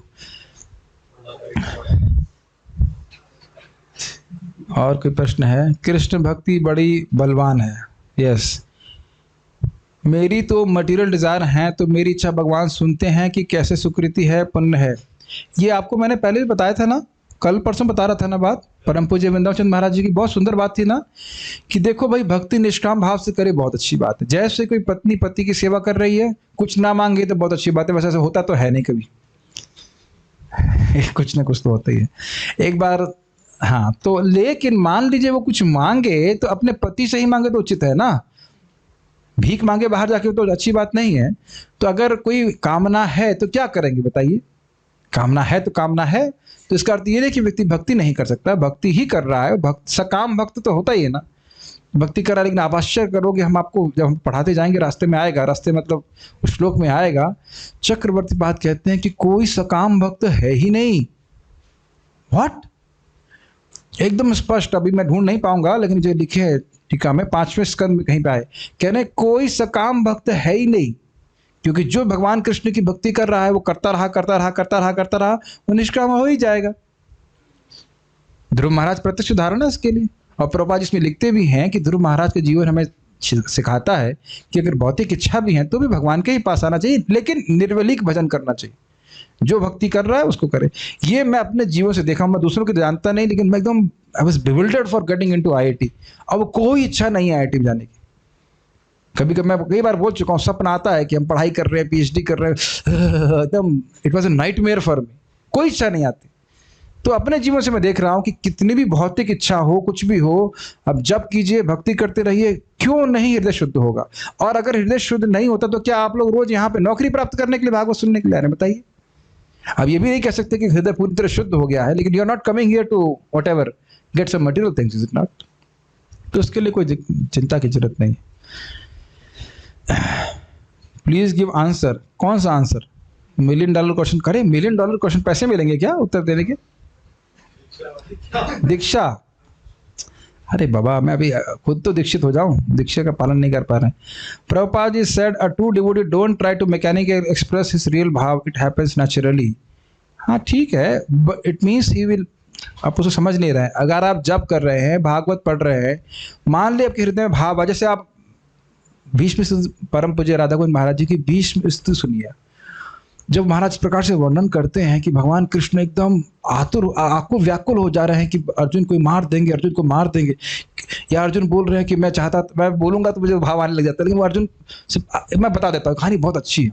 Speaker 1: और कोई प्रश्न है? कृष्ण भक्ति बड़ी बलवान है। यस, मेरी तो मटेरियल डिज़ायर है, तो मेरी इच्छा भगवान सुनते हैं कि कैसे सुकृति है, पुण्य है। ये आपको मैंने पहले भी बताया था ना, कल परसों बता रहा था ना बात। परम पूज्य वृंदावन चंद्र महाराज जी की बहुत सुंदर बात थी ना, कि देखो भाई, भक्ति निष्काम भाव से करे, बहुत अच्छी बात है। जैसे कोई पत्नी पति की सेवा कर रही है, कुछ ना मांगे तो बहुत अच्छी बात है। वैसे ऐसा होता तो है नहीं कभी कुछ ना कुछ तो होता ही है एक बार। हाँ, तो लेकिन मान लीजिए वो कुछ मांगे तो अपने पति से ही मांगे तो उचित है ना। भीख मांगे बाहर जाके तो अच्छी बात नहीं है। तो अगर कोई कामना है तो क्या करेंगे बताइए? कामना है तो कामना है, तो इसका अर्थ ये नहीं कि व्यक्ति भक्ति नहीं कर सकता, भक्ति ही कर रहा है। भक्त सकाम भक्त तो होता ही है ना, भक्ति कर रहा है। लेकिन आप आश्चर्य करोगे, हम आपको जब हम पढ़ाते जाएंगे रास्ते में आएगा, रास्ते मतलब उस श्लोक में आएगा, चक्रवर्ती बात कहते हैं कि कोई सकाम भक्त है ही नहीं। व्हाट? एकदम स्पष्ट, अभी मैं ढूंढ नहीं पाऊंगा, लेकिन जो लिखे है टीका में 5वें स्कंद में कहीं पे आए, कह रहे कोई सकाम भक्त है ही नहीं। क्योंकि जो भगवान कृष्ण की भक्ति कर रहा है वो करता रहा करता रहा करता रहा करता रहा, वो निष्काम हो ही जाएगा। ध्रुव महाराज प्रत्यक्ष उदाहरण है इसके लिए। और प्रभुपाद इसमें लिखते भी हैं कि ध्रुव महाराज का जीवन हमें सिखाता है कि अगर भौतिक इच्छा भी है तो भी भगवान के ही पास आना चाहिए, लेकिन निर्वलिक भजन करना चाहिए। जो भक्ति कर रहा है उसको करे। ये मैं अपने जीवन से देखा, मैं दूसरों को जानता नहीं, लेकिन मैं एकदम I was bewildered for getting into IIT. अब कोई इच्छा नहीं है आईआईटी में जाने की। कभी कभी मैं कई बार बोल चुका हूँ, सपना आता है कि हम पढ़ाई कर रहे हैं, पीएचडी कर रहे हैं, एकदम it was a nightmare for me. कोई इच्छा नहीं आती। तो अपने जीवन से मैं देख रहा हूँ कि कितनी भी भौतिक इच्छा हो, कुछ भी हो, अब जब कीजिए, भक्ति करते रहिए, क्यों नहीं हृदय शुद्ध होगा। और अगर हृदय शुद्ध नहीं होता तो क्या आप लोग रोज यहाँ पे नौकरी प्राप्त करने के लिए भागवत सुनने के लिए आ रहे हैं? बताइए। अब ये भी नहीं कह सकते कि हृदय पूरी तरह शुद्ध हो गया है, लेकिन you are not coming here to whatever get some material things, is it not? तो उसके लिए कोई चिंता की जरूरत नहीं। Please give answer. कौन सा आंसर? $1 मिलियन क्वेश्चन करे। $1 मिलियन क्वेश्चन पैसे मिलेंगे क्या उत्तर देने के? दीक्षा? अरे बाबा, मैं अभी खुद तो दीक्षित हो जाऊं, दीक्षा का पालन नहीं कर पा रहे हैं। Prabhupada ji said a true devotee don't try to mechanically express his real bhav, it happens naturally. हाँ ठीक है, but it means he will. आप उसको समझ नहीं रहे हैं। अगर आप जप कर रहे हैं, भागवत पढ़ रहे हैं, मान ले आपके हृदय में भाव आ, जैसे आप भीष्म परम पूज्य राधा गोविंद महाराज जी की भीष्म स्तुति सुनिए। जब महाराज इस प्रकार से वर्णन करते हैं कि भगवान कृष्ण एकदम आतुर आकुल व्याकुल हो जा रहे हैं कि अर्जुन को मार देंगे, अर्जुन को मार देंगे, या अर्जुन बोल रहे हैं कि मैं बोलूंगा तो मुझे भाव आने लग जाता है। लेकिन वो अर्जुन से, मैं बता देता हूँ, कहानी बहुत अच्छी है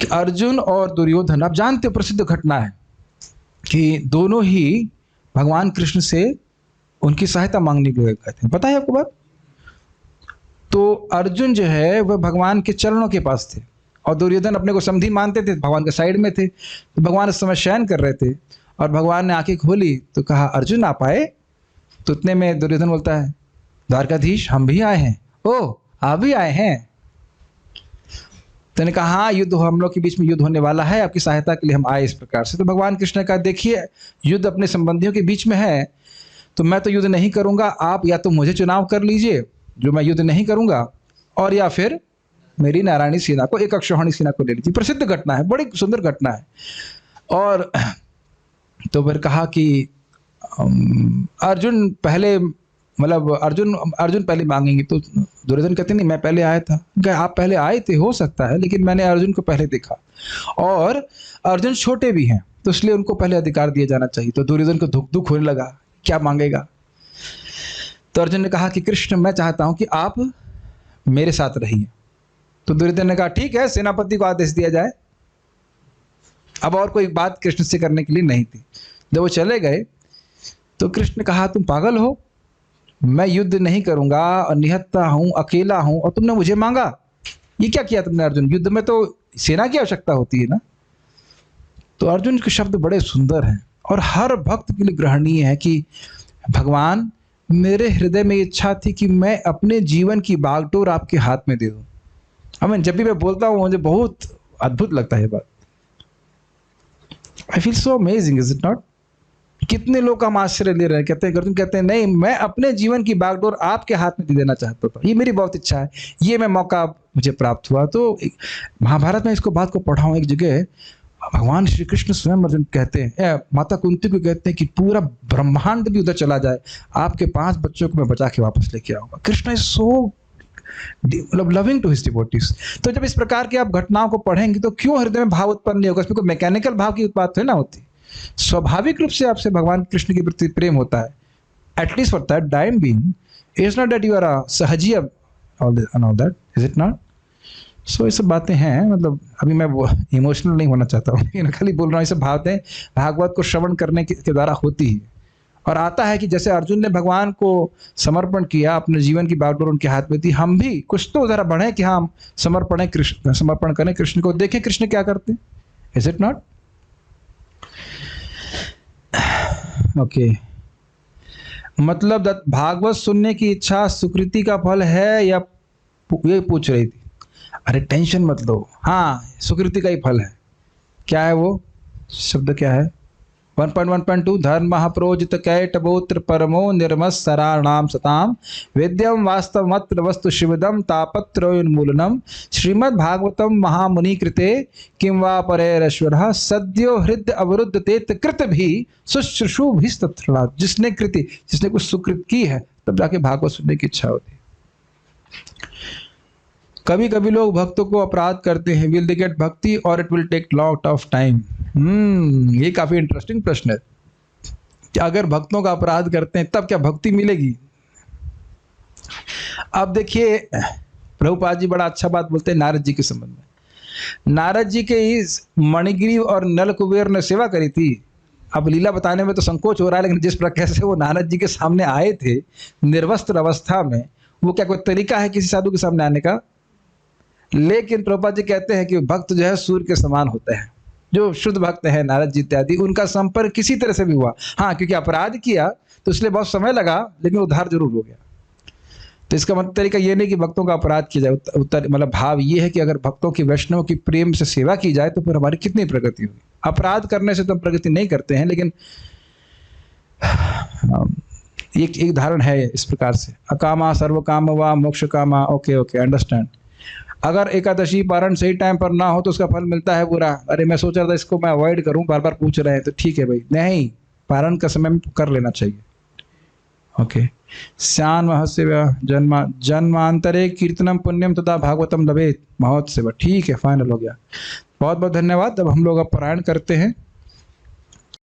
Speaker 1: कि अर्जुन और दुर्योधन, आप जानते हो प्रसिद्ध घटना है कि दोनों ही भगवान कृष्ण से उनकी सहायता मांगने के लिए गए थे। पता है आपको बात? तो अर्जुन जो है वह भगवान के चरणों के पास थे, और दुर्योधन अपने को समधी मानते थे, भगवान के साइड में थे। तो भगवान इस समय शयन कर रहे थे, और भगवान ने आंखें खोली तो कहा, अर्जुन आप आए? तो उतने में दुर्योधन बोलता है, द्वारकाधीश हम भी आए हैं। ओ, आप भी आए हैं? तो ने कहा, हाँ, युद्ध हम लोग के बीच में युद्ध होने वाला है, आपकी सहायता के लिए हम आए इस प्रकार से। तो भगवान कृष्ण ने कहा, देखिए युद्ध अपने संबंधियों के बीच में है, तो मैं तो युद्ध नहीं करूंगा। आप या तो मुझे चुनाव कर लीजिए जो मैं युद्ध नहीं करूंगा, और या फिर मेरी नारायणी सेना को, एक अक्षौहिणी सेना को ले लीजिए। प्रसिद्ध घटना है, बड़ी सुंदर घटना है। और तो फिर कहा कि अर्जुन पहले, मतलब अर्जुन पहले मांगेंगे। तो दुर्योधन कहते नहीं, मैं पहले आया था। आप पहले आए थे हो सकता है, लेकिन मैंने अर्जुन को पहले देखा, और अर्जुन छोटे भी हैं, तो इसलिए उनको पहले अधिकार दिया जाना चाहिए। तो दुर्योधन को दुख होने लगा, क्या मांगेगा। तो अर्जुन ने कहा कि कृष्ण, मैं चाहता हूं कि आप मेरे साथ रहिए। तो दुर्योधन ने कहा, ठीक है, सेनापति को आदेश दिया जाए। अब और कोई बात कृष्ण से करने के लिए नहीं थी। जब वो चले गए तो कृष्ण ने कहा, तुम पागल हो, मैं युद्ध नहीं करूंगा, और निहत्था हूं, अकेला हूं, और तुमने मुझे मांगा। ये क्या किया तुमने अर्जुन? युद्ध में तो सेना की आवश्यकता होती है ना। तो अर्जुन के शब्द बड़े सुंदर हैं और हर भक्त के लिए ग्रहणीय है कि भगवान, मेरे हृदय में इच्छा थी कि मैं अपने जीवन की बागडोर आपके हाथ में दे दूं। हमें जब भी मैं बोलता हूँ मुझे बहुत अद्भुत लगता है बात। I feel so amazing, is it not? कितने लोग हम आश्चर्य ले रहे हैं, कहते हैं, अर्जुन कहते हैं, नहीं, मैं अपने जीवन की बागडोर आपके हाथ में दे देना चाहता था, ये मेरी बहुत इच्छा है, ये मैं मौका मुझे प्राप्त हुआ। तो महाभारत में इसको बात को पढ़ा हूँ एक जगह, भगवान श्री कृष्ण स्वयं अर्जुन कहते हैं, माता कुंती को कहते हैं कि पूरा ब्रह्मांड भी उधर चला जाए, आपके 5 बच्चों को मैं बचा के वापस लेके आऊंगा। कृष्ण इज सो मतलब लविंग टू हिज डिवोटीज। तो जब इस प्रकार की आप घटनाओं को पढ़ेंगे तो क्यों हृदय में भाव उत्पन्न नहीं होगा? इसमें कोई मैकेनिकल भाव की बात थोड़ी ना होती, स्वाभाविक रूप से आपसे भगवान कृष्ण के प्रति प्रेम होता है। At least for that time being, it's not that you are a sahajiya all that, is it not? So ये सब बातें हैं, मतलब अभी मैं वो इमोशनल नहीं होना चाहता हूँ, लेकिन खाली बोल रहा हूँ ये सब बातें भागवत को श्रवण करने के द्वारा होती है। और आता है कि जैसे अर्जुन ने भगवान को समर्पण किया, अपने जीवन की बागडोर उनके हाथ में थी, हम भी कुछ तो जरा बढ़े कि हम समर्पण करें कृष्ण को, देखें कृष्ण क्या करते हैं। Is it not? ओके, मतलब भागवत सुनने की इच्छा सुकृति का फल है या, ये पूछ रही थी। अरे टेंशन मत लो, हाँ सुकृति का ही फल है। क्या है वो शब्द, क्या है? 1.1.2 धर्म प्रोजित कैटबोत्र परमो निर्मत्सराणाम सताम वेद्यम वास्तवमत्र वस्तु शिवदम तापत्रोन्मूलनम श्रीमद्भागवतम महामुनि कृते किं वा परेश्वर सद्यो हृदय अवरुद्ध तेत कृत भी शुश्रूषु भी तत्क्षणात्। जिसने कुछ सुकृत की है तब जाके भागवत सुनने की इच्छा होती है। कभी कभी लोग भक्तों को अपराध करते हैं, विल दे गेट भक्ति और it will take lot of time. ये काफी इंटरेस्टिंग प्रश्न है कि अगर भक्तों का अपराध करते हैं तब क्या भक्ति मिलेगी? अब देखिए प्रभुपाद जी बड़ा अच्छा बात बोलते हैं नारद जी के संबंध में। नारद जी के इस मणिग्रीव और नलकुबेर ने सेवा करी थी। अब लीला बताने में तो संकोच हो रहा है, लेकिन जिस प्रकार से वो नारद जी के सामने आए थे निर्वस्त्र अवस्था में, वो क्या कोई तरीका है किसी साधु के सामने आने का? लेकिन प्रभुपाद जी कहते हैं कि भक्त जो है सूर्य के समान होते हैं। जो शुद्ध भक्त है नारद जी इत्यादि, उनका संपर्क किसी तरह से भी हुआ, हाँ क्योंकि अपराध किया तो इसलिए बहुत समय लगा, लेकिन उद्धार जरूर हो गया। तो इसका मतलब तरीका ये नहीं कि भक्तों का अपराध किया जाए, उत्तर मतलब भाव ये है कि अगर भक्तों की वैष्णव की प्रेम से सेवा की जाए तो फिर हमारी कितनी प्रगति होगी। अपराध करने से तो हम प्रगति नहीं करते हैं, लेकिन एक धारण है इस प्रकार से, अकामा सर्व काम व मोक्ष कामा। Okay okay, understand. अगर एकादशी पारण सही टाइम पर ना हो तो उसका फल मिलता है बुरा। अरे मैं सोच रहा था इसको मैं अवॉइड करूं, बार बार पूछ रहे हैं, तो ठीक है भाई, नहीं पारण का समय में कर लेना चाहिए। ओके, श्यान्वहस्य जन्मांतरे कीर्तनम पुण्यम तथा भागवतम लभेत महोत्सव। ठीक है, फाइनल हो गया। बहुत बहुत धन्यवाद। अब हम लोग अब पारायण करते हैं।